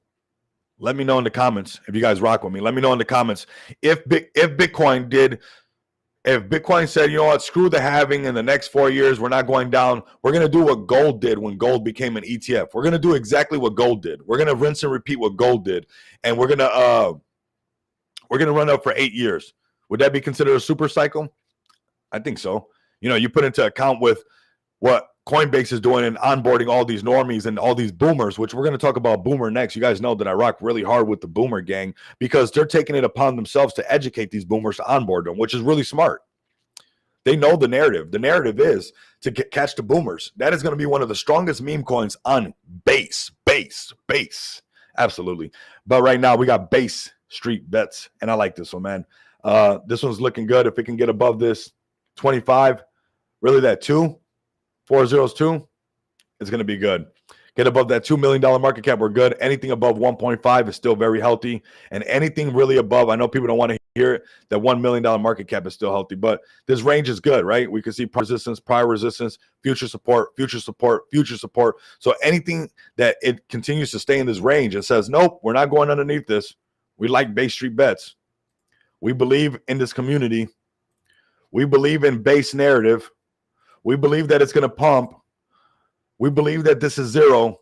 Let me know in the comments if you guys rock with me. Let me know in the comments if Bitcoin said, you know what, screw the halving in the next 4 years, we're not going down. We're going to do what gold did when gold became an ETF. We're going to do exactly what gold did. We're going to rinse and repeat what gold did, and we're going to run up for 8 years. Would that be considered a super cycle? I think so. You know, you put into account with what Coinbase is doing and onboarding all these normies and all these boomers, which we're going to talk about boomer next. You guys know that I rock really hard with the boomer gang because they're taking it upon themselves to educate these boomers to onboard them, which is really smart. They know the narrative. The narrative is to catch the boomers. That is going to be one of the strongest meme coins on base. Absolutely. But right now we got base street bets, and I like this one, man. This one's looking good. If it can get above this 25, really that 402, it's going to be good. Get above that $2 million market cap, we're good. Anything above 1.5 is still very healthy. And anything really above, I know people don't want to hear it, that $1 million market cap is still healthy. But this range is good, right? We can see prior resistance, future support. So anything that it continues to stay in this range, it says, nope, we're not going underneath this. We like base street bets. We believe in this community. We believe in base narrative. We believe that it's going to pump. We believe that this is zero.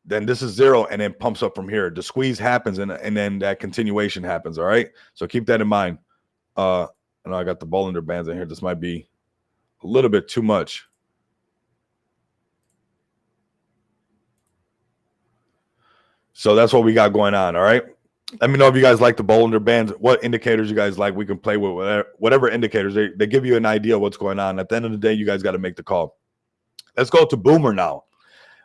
Then this is zero, and then pumps up from here. The squeeze happens, and then that continuation happens, all right? So keep that in mind. I know I got the Bollinger Bands in here. This might be a little bit too much. So that's what we got going on, all right? Let me know if you guys like the Bollinger Bands, what indicators you guys like. We can play with whatever indicators. They give you an idea of what's going on. At the end of the day, you guys got to make the call. Let's go to Boomer now.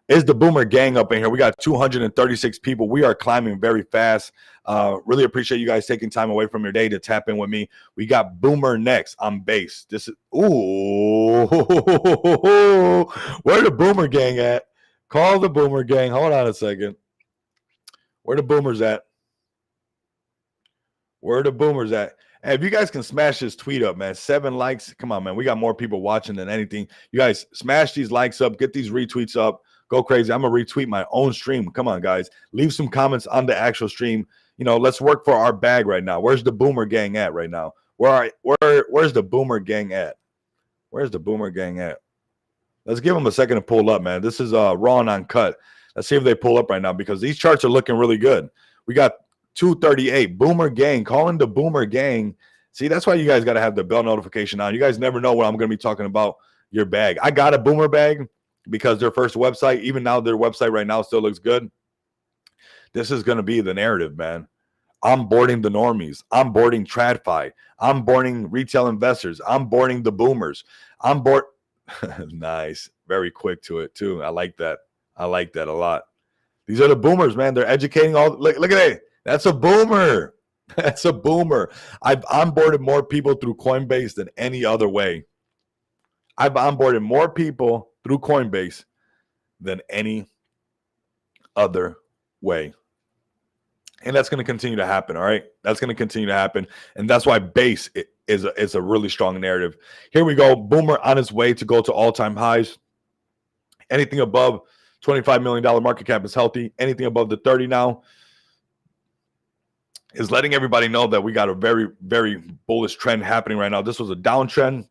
Is the Boomer gang up in here? We got 236 people. We are climbing very fast. Really appreciate you guys taking time away from your day to tap in with me. We got Boomer next on base. This is, ooh, where the Boomer gang at? Call the Boomer gang. Hold on a second. Where the Boomers at? Where the Boomers at? Hey, if you guys can smash this tweet up, man, 7 likes. Come on, man. We got more people watching than anything. You guys smash these likes up. Get these retweets up. Go crazy. I'm going to retweet my own stream. Come on, guys. Leave some comments on the actual stream. You know, let's work for our bag right now. Where's the Boomer gang at right now? Where's the Boomer gang at? Where's the Boomer gang at? Let's give them a second to pull up, man. This is raw and uncut. Let's see if they pull up right now because these charts are looking really good. We got 238. Boomer gang. Calling the Boomer gang. See, that's why you guys got to have the bell notification on. You guys never know what I'm going to be talking about your bag. I got a Boomer bag because their first website, even now their website right now still looks good. This is going to be the narrative, man. I'm boarding the normies. I'm boarding TradFi. I'm boarding retail investors. I'm boarding the boomers. I'm board. Nice. Very quick to it, too. I like that. I like that a lot. These are the boomers, man. They're educating all. Look at it. That's a boomer. That's a boomer. I've onboarded more people through Coinbase than any other way. I've onboarded more people through Coinbase than any other way. And that's going to continue to happen, all right? That's going to continue to happen. And that's why base is a really strong narrative. Here we go. Boomer on its way to go to all-time highs. Anything above $25 million market cap is healthy. Anything above the 30 now is letting everybody know that we got a very, very bullish trend happening right now. This was a downtrend,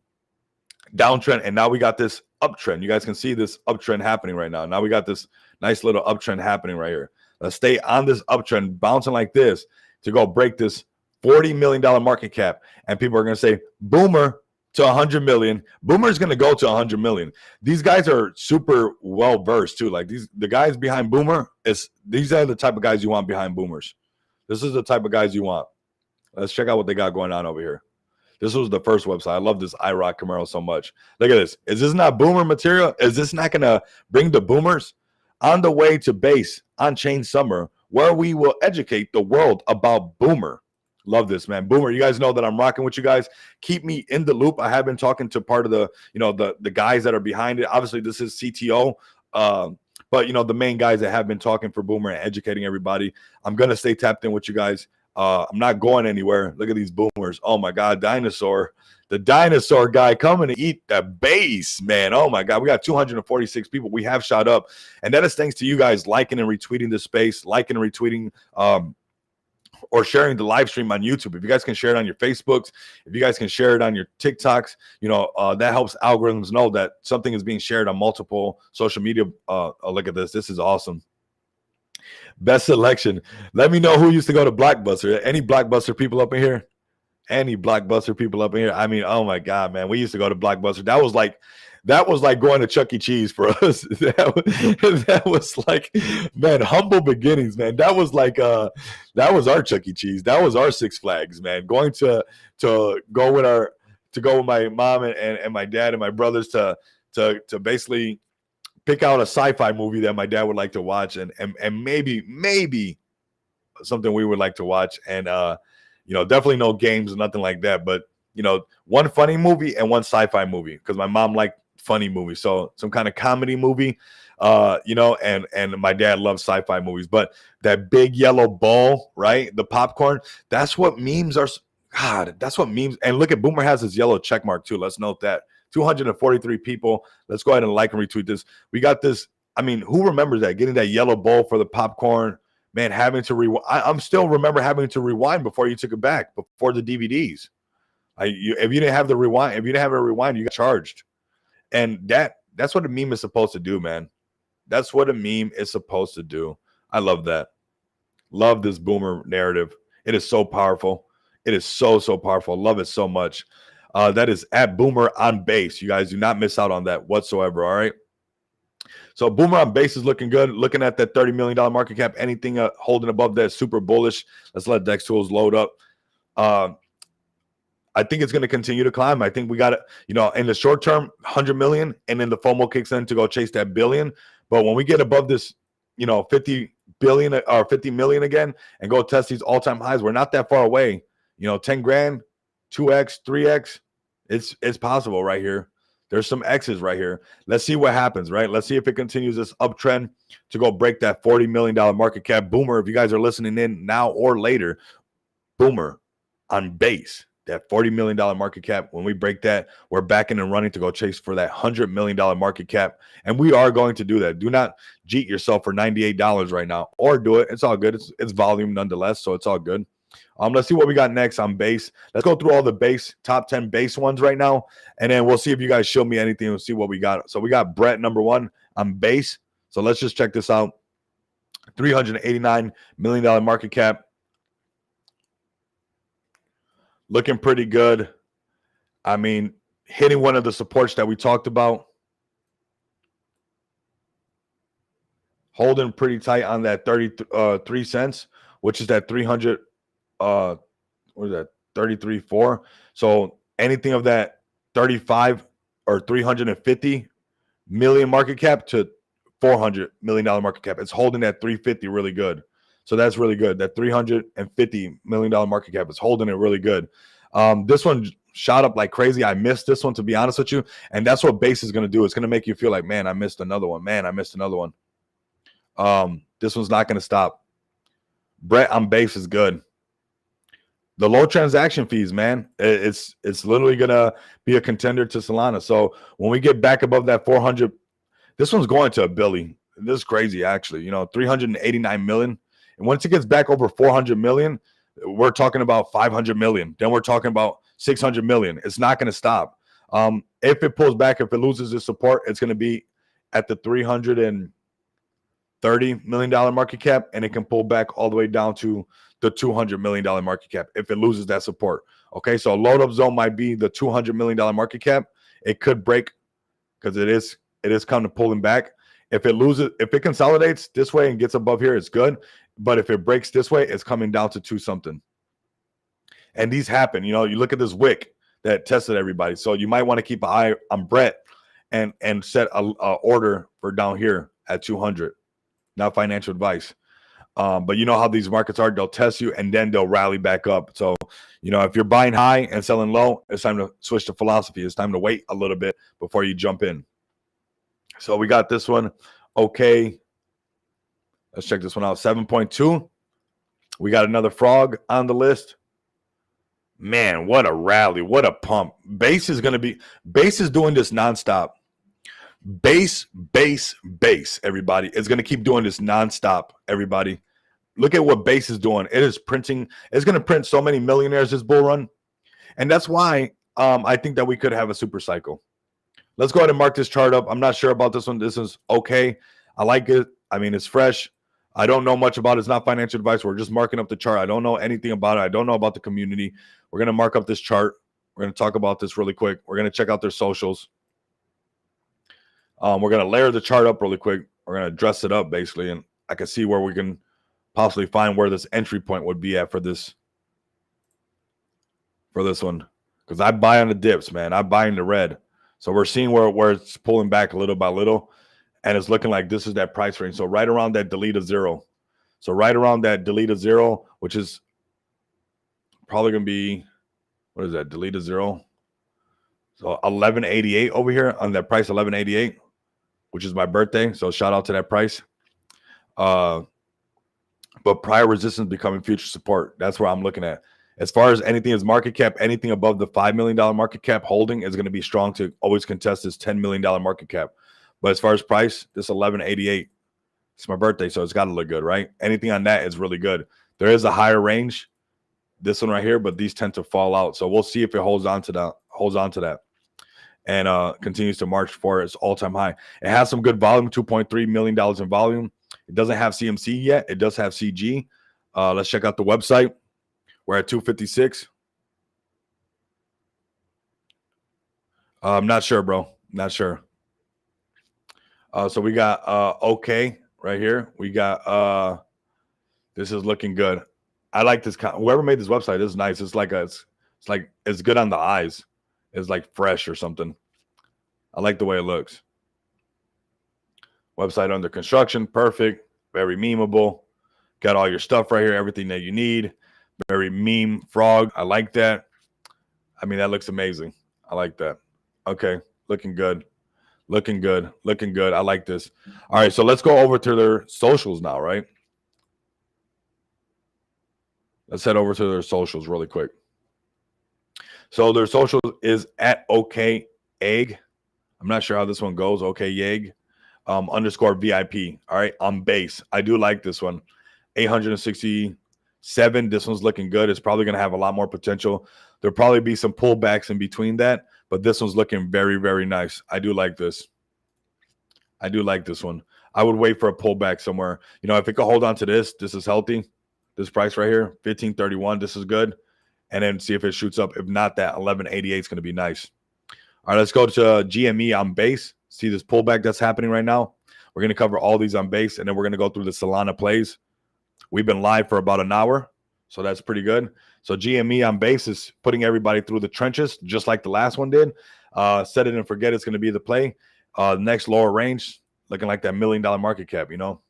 and now we got this uptrend. You guys can see this uptrend happening right now. Now we got this nice little uptrend happening right here. Let's stay on this uptrend, bouncing like this to go break this $40 million market cap. And people are going to say, Boomer to 100 million. Boomer is going to go to 100 million. These guys are super well-versed too. Like the guys behind Boomer, these are the type of guys you want behind Boomers. This is the type of guys you want. Let's check out what they got going on over here. This was the first website. I love this iRock Camaro so much. Look at this. Is this not Boomer material? Is this not going to bring the Boomers? On the way to base on Chain Summer, where we will educate the world about Boomer. Love this, man. Boomer, you guys know that I'm rocking with you guys. Keep me in the loop. I have been talking to part of the, the guys that are behind it. Obviously, this is CTO. But the main guys that have been talking for Boomer and educating everybody. I'm gonna stay tapped in with you guys. I'm not going anywhere. Look at these boomers. Oh my God, dinosaur. The dinosaur guy coming to eat the base, man. Oh my God, we got 246 people. We have shot up. And that is thanks to you guys liking and retweeting this space, liking and retweeting or sharing the live stream on YouTube. If you guys can share it on your Facebooks, if you guys can share it on your TikToks, that helps algorithms know that something is being shared on multiple social media. Look at this. This is awesome. Best selection. Let me know who used to go to Blockbuster. Any Blockbuster people up in here? Any Blockbuster people up in here? I mean, oh my God, man. We used to go to Blockbuster. That was like going to Chuck E. Cheese for us. That was like, man, humble beginnings, man. That was like that was our Chuck E. Cheese. That was our Six Flags, man. Going to go with my mom and my dad and my brothers to basically pick out a sci-fi movie that my dad would like to watch and maybe something we would like to watch. And definitely no games or nothing like that. But one funny movie and one sci-fi movie, because my mom liked funny movies. So some kind of comedy movie, and my dad loves sci-fi movies. But that big yellow bowl, right? The popcorn, that's what memes are. God, that's what memes. And look at Boomer has his yellow check mark too. Let's note that. 243 people. Let's go ahead and like and retweet this. We got this. I mean, who remembers that? Getting that yellow bowl for the popcorn, man, having to rewind. I'm still remember having to rewind before you took it back, before the DVDs. If you didn't have the rewind, if you didn't have a rewind, you got charged. And that's what a meme is supposed to do, man. That's what a meme is supposed to do. I love that. Love this Boomer narrative. It is so powerful. It is so powerful. Love it so much. That is at Boomer on base. You guys do not miss out on that whatsoever. All right. So Boomer on base is looking good. Looking at that $30 million market cap. Anything holding above that, super bullish. Let's let Dex Tools load up. I think it's going to continue to climb. I think we got it, in the short term, 100 million, and then the FOMO kicks in to go chase that billion. But when we get above this, 50 billion or 50 million again and go test these all-time highs, we're not that far away. 10 grand, 2x, 3x, it's possible right here. There's some X's right here. Let's see what happens, right? Let's see if it continues this uptrend to go break that $40 million market cap. Boomer, if you guys are listening in now or later, Boomer on base, that $40 million market cap. When we break that, we're backing and running to go chase for that $100 million market cap. And we are going to do that. Do not cheat yourself for $98 right now, or do it. It's all good. It's volume nonetheless, so it's all good. Let's see what we got next on base. Let's go through all the base, top 10 base ones right now, and then we'll see if you guys show me anything. We'll see what we got. So we got Brett, number one, on base. So let's just check this out. $389 million market cap. Looking pretty good. I mean, hitting one of the supports that we talked about. Holding pretty tight on that 33 cents, which is that 300, what is that, 33.4. So anything of that 35 or 350 million market cap to $400 million market cap. It's holding that 350 really good. So that's really good. That $350 million market cap is holding it really good. This one shot up like crazy. I missed this one, to be honest with you. And that's what base is going to do. It's going to make you feel like, man, I missed another one. Man, I missed another one. This one's not going to stop. Brett on base is good. The low transaction fees, man, it's literally going to be a contender to Solana. So when we get back above that 400, this one's going to a billy. This is crazy, actually. 389 million. And once it gets back over 400 million, we're talking about 500 million. Then we're talking about 600 million. It's not going to stop. If it pulls back, if it loses its support, it's going to be at the $330 million market cap, and it can pull back all the way down to the $200 million market cap if it loses that support. Okay, so a load up zone might be the $200 million market cap. It could break because it is kind of pulling back. If it consolidates this way and gets above here, it's good. But if it breaks this way, it's coming down to 2 something. And these happen. You look at this wick that tested everybody. So you might want to keep an eye on Brett and set a order for down here at 200. Not financial advice. But you know how these markets are, they'll test you and then they'll rally back up. So, you know, if you're buying high and selling low, it's time to switch to philosophy. It's time to wait a little bit before you jump in. So we got this one. Okay. Let's check this one out. 7.2. We got another frog on the list. Man, what a rally. What a pump. Base is doing this nonstop. Base, everybody. It's going to keep doing this nonstop, everybody. Look at what Base is doing. It is printing. It's going to print so many millionaires this bull run. And that's why I think that we could have a super cycle. Let's go ahead and mark this chart up. I'm not sure about this one. This is okay. I like it. I mean, it's fresh. I don't know much about it. It's not financial advice. We're just marking up the chart. I don't know anything about it. I don't know about the community. We're going to mark up this chart. We're going to talk about this really quick. We're going to check out their socials. We're going to layer the chart up really quick. We're going to dress it up, basically, and I can see where we can possibly find where this entry point would be at for this one. Because I buy on the dips, man. I buy in the red. So we're seeing where it's pulling back little by little, and it's looking like this is that price range. So right around that delete of zero. So right around that delete of zero, which is probably going to be, what is that, delete of zero? So 1188 over here on that price, 1188, which is my birthday. So shout out to that price. But prior resistance becoming future support. That's where I'm looking at. As far as anything is market cap, anything above the $5 million market cap holding is going to be strong to always contest this $10 million market cap. But as far as price, this 1188, it's my birthday, so it's got to look good, right? Anything on that is really good. There is a higher range, this one right here, but these tend to fall out. So we'll see if it holds on to that, and continues to march for its all-time high. It has some good volume, $2.3 million in volume. It doesn't have CMC yet. It does have CG. Let's check out the website. We're at 256. I'm not sure, bro. Not sure. So we got okay right here. We got this is looking good. I like this. Whoever made this website, this is nice. It's like it's good on the eyes. It's like fresh or something. I like the way it looks. Website under construction. Perfect. Very memeable. Got all your stuff right here. Everything that you need. Very meme frog. I like that. I mean, that looks amazing. I like that. Okay. Looking good. Looking good. Looking good. I like this. All right. So let's go over to their socials now, right? Let's head over to their socials really quick. So their social is at OK Egg. I'm not sure how this one goes. OK Egg _ VIP. All right. On base. I do like this one. 867. This one's looking good. It's probably going to have a lot more potential. There'll probably be some pullbacks in between that, but this one's looking very, very nice. I do like this. I do like this one. I would wait for a pullback somewhere. You know, if it could hold on to this is healthy. This price right here, 1531. This is good. And then see if it shoots up. If not, that 1188 is going to be nice. All right, let's go to GME on base. See this pullback that's happening right now. We're going to cover all these on base, and then we're going to go through the Solana plays. We've been live for about an hour, so that's pretty good. So GME on base is putting everybody through the trenches, just like the last one did. Set it and forget it's going to be the play. Next lower range, looking like that $1 million market cap, you know,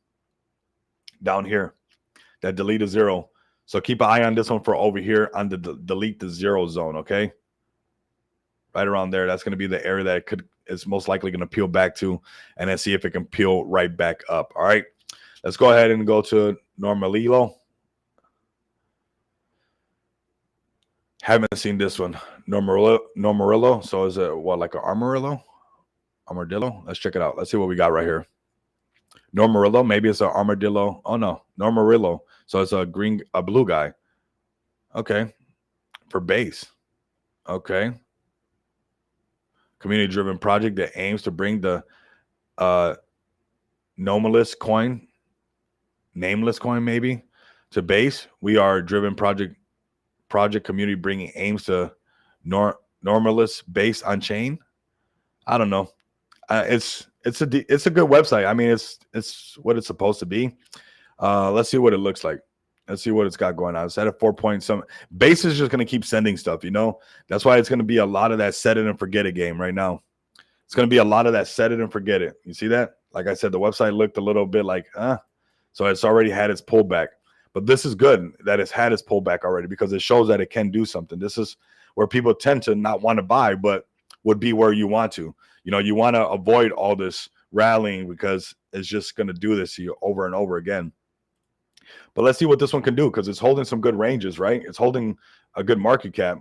down here, that delete of zero. So keep an eye on this one for over here on the delete the zero zone, okay? Right around there, that's going to be the area that is most likely going to peel back to, and then see if it can peel right back up, all right? Let's go ahead and go to Normalilo. Haven't seen this one. Normalilo. So is it what, like an armadillo? Armadillo? Let's check it out. Let's see what we got right here. Normalilo. Maybe it's an armadillo. Oh no, Normalilo. So it's a blue guy. Okay. For base. Okay. Community-driven project that aims to bring the nameless coin maybe to base. We are driven project community bringing aims to normalist base on chain. I don't know. It's a good website. I mean, it's what it's supposed to be. Let's see what it looks like. Let's see what it's got going on. It's at a 4 point some. Base is just going to keep sending stuff, you know. That's why it's going to be a lot of that set it and forget it game right now. It's going to be a lot of that set it and forget it. You see that? Like I said, the website looked a little bit like, So it's already had its pullback. But this is good that it's had its pullback already, because it shows that it can do something. This is where people tend to not want to buy, but would be where you want to. You know, you want to avoid all this rallying, because it's just going to do this to you over and over again. But let's see what this one can do, because it's holding some good ranges, right? It's holding a good market cap.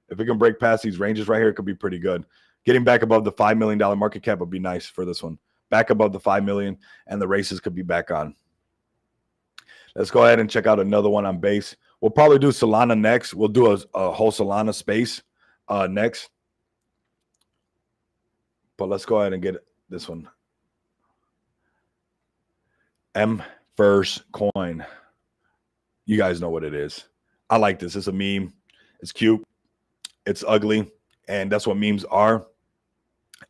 If it can break past these ranges right here, it could be pretty good. Getting back above the $5 million market cap would be nice for this one. Back above the 5 million, and the races could be back on. Let's go ahead and check out another one on base. We'll probably do Solana next. We'll do a whole Solana space next. But let's go ahead and get this one. First coin. You guys know what it is. I like this. It's a meme. It's cute. It's ugly. And that's what memes are.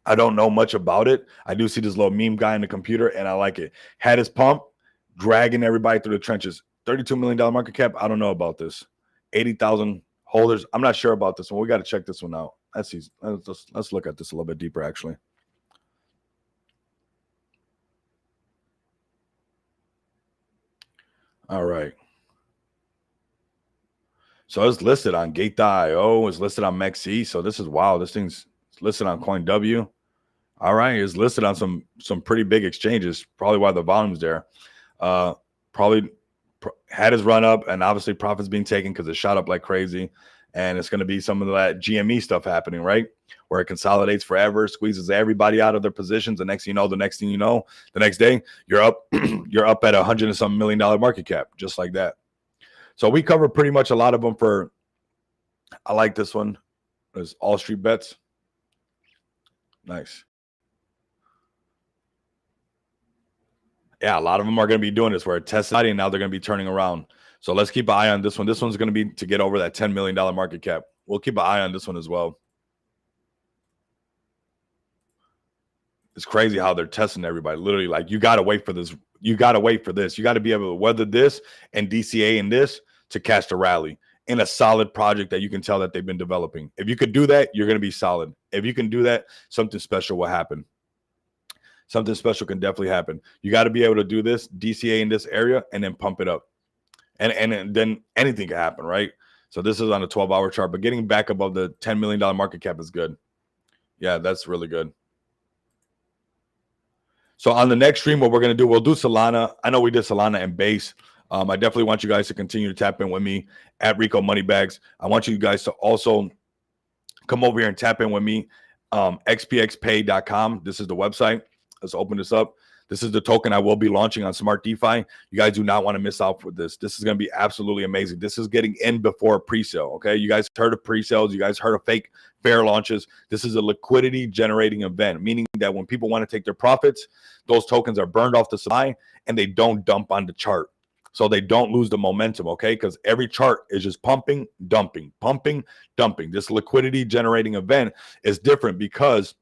I don't know much about it. I do see this little meme guy in the computer, and I like it. Had his pump, dragging everybody through the trenches. $32 million market cap. I don't know about this. 80,000 holders. I'm not sure about this one. We got to check this one out. Let's look at this a little bit deeper, actually. All right. So it's listed on Gate.io. It's listed on MEXC. So this is wow. This thing's listed on CoinW. All right. It's listed on some pretty big exchanges. Probably why the volume's there. Probably had his run up, and obviously profits being taken because it shot up like crazy. And it's going to be some of that GME stuff happening, right? Where it consolidates forever, squeezes everybody out of their positions. The next thing you know, the next day, you're up, you're up at $100 and something million market cap, just like that. So we cover pretty much a lot of them for, I like this one. There's All Street Bets. Nice. Yeah, a lot of them are going to be doing this where it tests out and now they're going to be turning around. So let's keep an eye on this one. This one's going to be to get over that $10 million market cap. We'll keep an eye on this one as well. It's crazy how they're testing everybody. Literally, like, you got to wait for this. You got to wait for this. You got to be able to weather this and DCA and this to catch the rally in a solid project that you can tell that they've been developing. If you could do that, you're going to be solid. If you can do that, something special will happen. Something special can definitely happen. You got to be able to do this, DCA in this area, and then pump it up. And then anything can happen, right? So this is on a 12-hour chart, but getting back above the $10 million market cap is good. Yeah, that's really good. So on the next stream, what we're going to do, we'll do Solana. I know we did Solana and base. I definitely want you guys to continue to tap in with me at Rico Moneybags. I want you guys to also come over here and tap in with me. xpxpay.com. This is the website. Let's open this up. This is the token I will be launching on Smart DeFi. You guys do not want to miss out with this. This is going to be absolutely amazing. This is getting in before pre-sale, okay? You guys heard of pre-sales. You guys heard of fake fair launches. This is a liquidity generating event, meaning that when people want to take their profits, those tokens are burned off the supply and they don't dump on the chart. So they don't lose the momentum, okay? Because every chart is just pumping, dumping, pumping, dumping. This liquidity generating event is different because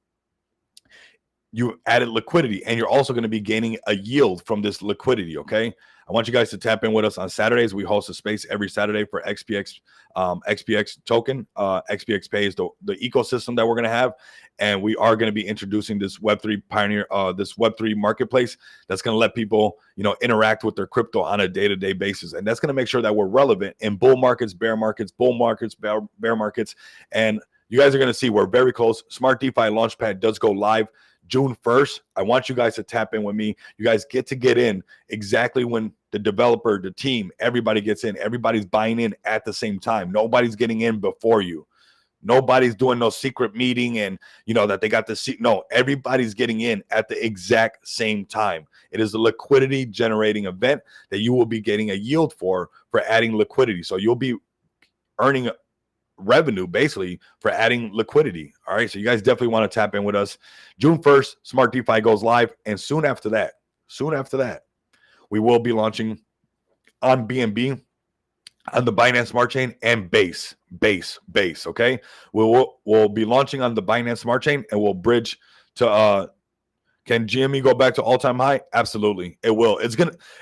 you added liquidity and you're also going to be gaining a yield from this liquidity. Okay. I want you guys to tap in with us on Saturdays. We host a space every Saturday for XPX token. XPX Pay is the ecosystem that we're going to have. And we are going to be introducing this Web3 pioneer, this Web3 marketplace that's going to let people, interact with their crypto on a day-to-day basis. And that's going to make sure that we're relevant in bull markets, bear markets, bear markets. And you guys are going to see we're very close. Smart DeFi Launchpad does go live June 1st. I want you guys to tap in with me. You guys get in exactly when the developer, the team, everybody gets in. Everybody's buying in at the same time. Nobody's getting in before you. Nobody's doing no secret meeting and, that they got the seat. No, everybody's getting in at the exact same time. It is a liquidity generating event that you will be getting a yield for adding liquidity. So you'll be earning revenue basically for adding liquidity. All right. So you guys definitely want to tap in with us. June 1st, Smart DeFi goes live. And soon after that, we will be launching on BNB, on the Binance Smart Chain, and base. Okay. We'll be launching on the Binance Smart Chain and we'll bridge to, can GME go back to all-time high? Absolutely. It will.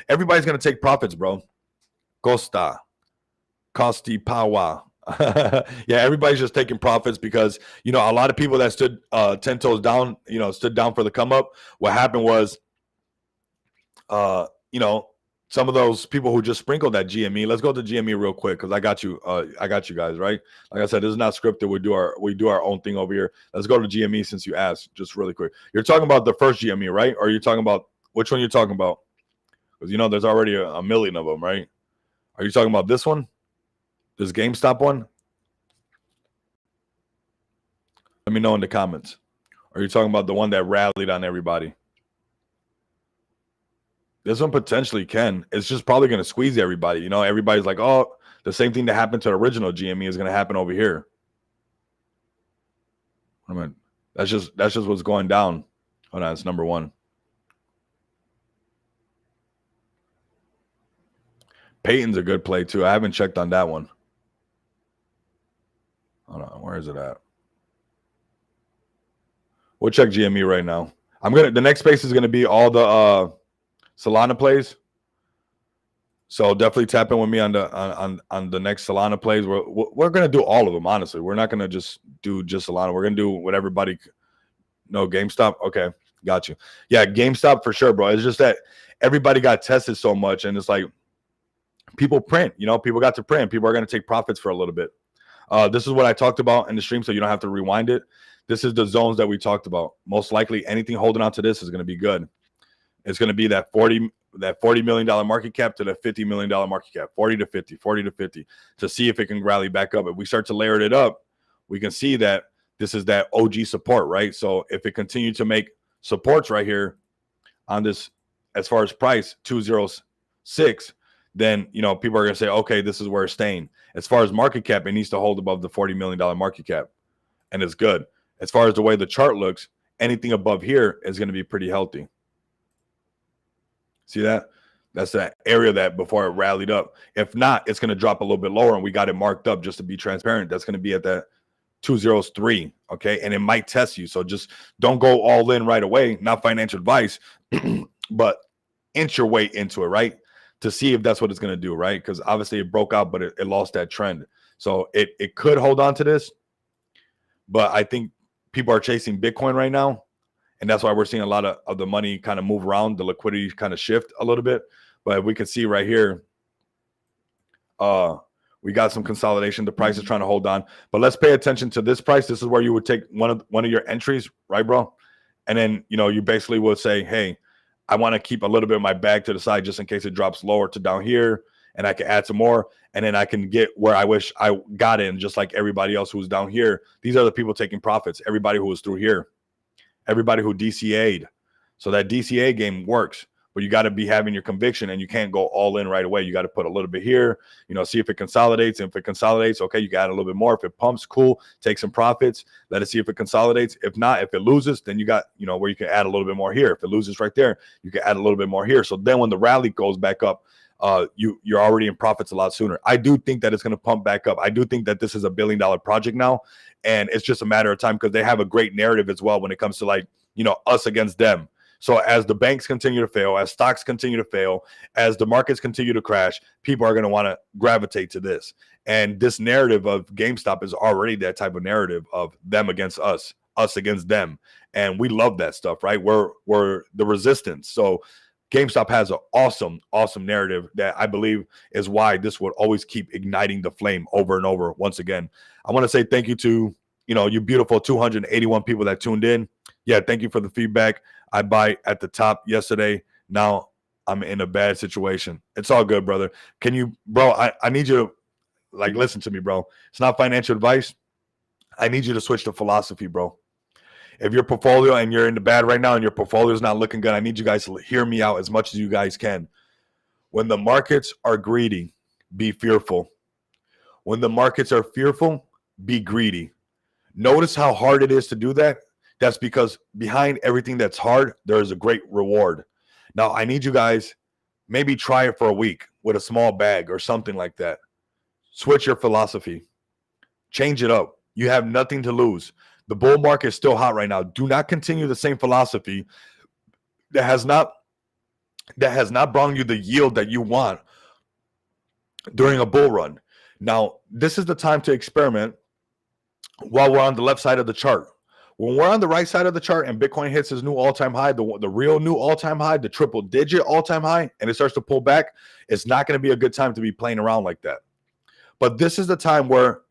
Everybody's going to take profits, bro. Costi Pawa. Yeah, everybody's just taking profits because a lot of people that stood 10 toes down, stood down for the come up. What happened was, some of those people who just sprinkled that GME. Let's go to GME real quick because I got you. I got you guys, right? Like I said, this is not scripted. We do our own thing over here. Let's go to GME since you asked, just really quick. You're talking about the first GME, right? Or are you talking about which one you're talking about? Because you know there's already a million of them, right? Are you talking about this one? This GameStop one? Let me know in the comments. Or are you talking about the one that rallied on everybody? This one potentially can. It's just probably going to squeeze everybody. You know, everybody's like, oh, the same thing that happened to the original GME is going to happen over here. I mean, that's just what's going down. Hold on, it's number one. Peyton's a good play too. I haven't checked on that one. Hold on, where is it at? We'll check GME right now. The next space is gonna be all the Solana plays. So definitely tap in with me on the next Solana plays. We're gonna do all of them, honestly. We're not gonna just do just Solana. We're gonna do what everybody. No, GameStop. Okay, got you. Yeah, GameStop for sure, bro. It's just that everybody got tested so much, and it's like people print. You know, people got to print. People are gonna take profits for a little bit. This is what I talked about in the stream, so you don't have to rewind it. This is the zones that we talked about. Most likely, anything holding on to this is going to be good. It's going to be that $40 million market cap to the $50 million market cap, 40 to 50, 40 to 50, to see if it can rally back up. If we start to layer it up, we can see that this is that OG support, right? So if it continues to make supports right here on this, as far as price, 206, then, you know, people are going to say, okay, this is where it's staying. As far as market cap, it needs to hold above the $40 million market cap, and it's good. As far as the way the chart looks, anything above here is going to be pretty healthy. See that? That's that area that before it rallied up. If not, it's going to drop a little bit lower, and we got it marked up just to be transparent. That's going to be at that 203, okay? And it might test you, so just don't go all in right away. Not financial advice, but inch your way into it, right? To see if that's what it's going to do, right? Because obviously it broke out, but it lost that trend. So it could hold on to this, but I think people are chasing Bitcoin right now, and that's why we're seeing a lot of the money kind of move around, the liquidity kind of shift a little bit. But we can see right here, we got some consolidation. The price is trying to hold on, but let's pay attention to this price. This is where you would take one of your entries, right, bro? And then, you know, you basically would say, hey, I want to keep a little bit of my bag to the side just in case it drops lower to down here, and I can add some more, and then I can get where I wish I got in, just like everybody else who's down here. These are the people taking profits. Everybody who was through here, everybody who DCA'd. So that DCA game works, but you got to be having your conviction, and you can't go all in right away. You got to put a little bit here, you know, see if it consolidates. And if it consolidates, okay, you got a little bit more. If it pumps, cool, take some profits. Let us see if it consolidates. If not, if it loses, then you got, you know, where you can add a little bit more here. If it loses right there, you can add a little bit more here. So then when the rally goes back up, you're already in profits a lot sooner. I do think that it's going to pump back up. I do think that this is $1 billion project now, and it's just a matter of time because they have a great narrative as well when it comes to, like, you know, us against them. So as the banks continue to fail, as stocks continue to fail, as the markets continue to crash, people are going to want to gravitate to this. And this narrative of GameStop is already that type of narrative of them against us against them. And we love that stuff, right? We're the resistance. So GameStop has an awesome narrative that I believe is why this would always keep igniting the flame over and over. Once again, I want to say thank you to, you know, you beautiful 281 people that tuned in. Yeah, thank you for the feedback. I bought at the top yesterday. Now I'm in a bad situation. It's all good, brother. Can you, bro, I need you to, like, listen to me, bro. It's not financial advice. I need you to switch to philosophy, bro. If your portfolio and you're in the bad right now and your portfolio is not looking good, I need you guys to hear me out as much as you guys can. When the markets are greedy, be fearful. When the markets are fearful, be greedy. Notice how hard it is to do that. That's because behind everything that's hard, there is a great reward. Now, I need you guys, maybe try it for a week with a small bag or something like that. Switch your philosophy. Change it up. You have nothing to lose. The bull market is still hot right now. Do not continue the same philosophy that has not brought you the yield that you want during a bull run. Now, this is the time to experiment while we're on the left side of the chart. When we're on the right side of the chart and Bitcoin hits his new all-time high, the real new all-time high, the triple-digit all-time high, and it starts to pull back, it's not going to be a good time to be playing around like that. But this is the time where,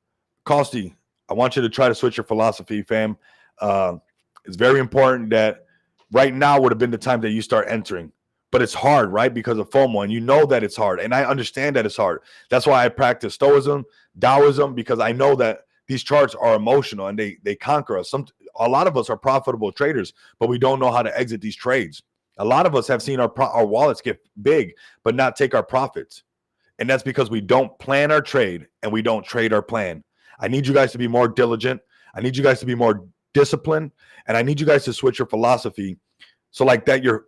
Costi, I want you to try to switch your philosophy, fam. It's very important that right now would have been the time that you start entering. But it's hard, right? Because of FOMO, and you know that it's hard. And I understand that it's hard. That's why I practice Stoicism, Taoism, because I know that these charts are emotional and they conquer us. A lot of us are profitable traders, but we don't know how to exit these trades. A lot of us have seen our wallets get big, but not take our profits. And that's because we don't plan our trade and we don't trade our plan. I need you guys to be more diligent. I need you guys to be more disciplined. And I need you guys to switch your philosophy so like that your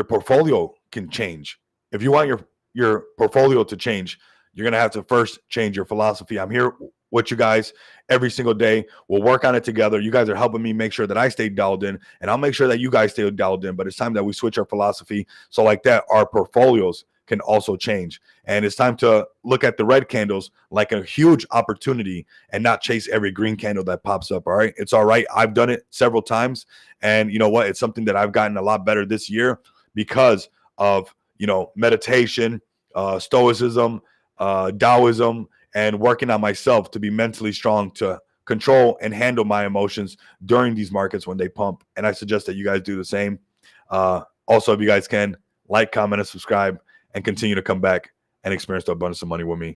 portfolio can change. If you want your portfolio to change, you're going to have to first change your philosophy. I'm here with you guys every single day. We'll work on it together. You guys are helping me make sure that I stay dialed in, and I'll make sure that you guys stay dialed in. But it's time that we switch our philosophy so like that our portfolios can also change. And it's time to look at the red candles like a huge opportunity and not chase every green candle that pops up. All right. It's all right. I've done it several times. And you know what? It's something that I've gotten a lot better this year because of, meditation, stoicism, Taoism, and working on myself to be mentally strong to control and handle my emotions during these markets when they pump. And I suggest that you guys do the same. Also, if you guys can, like, comment, and subscribe, and continue to come back and experience the abundance of money with me.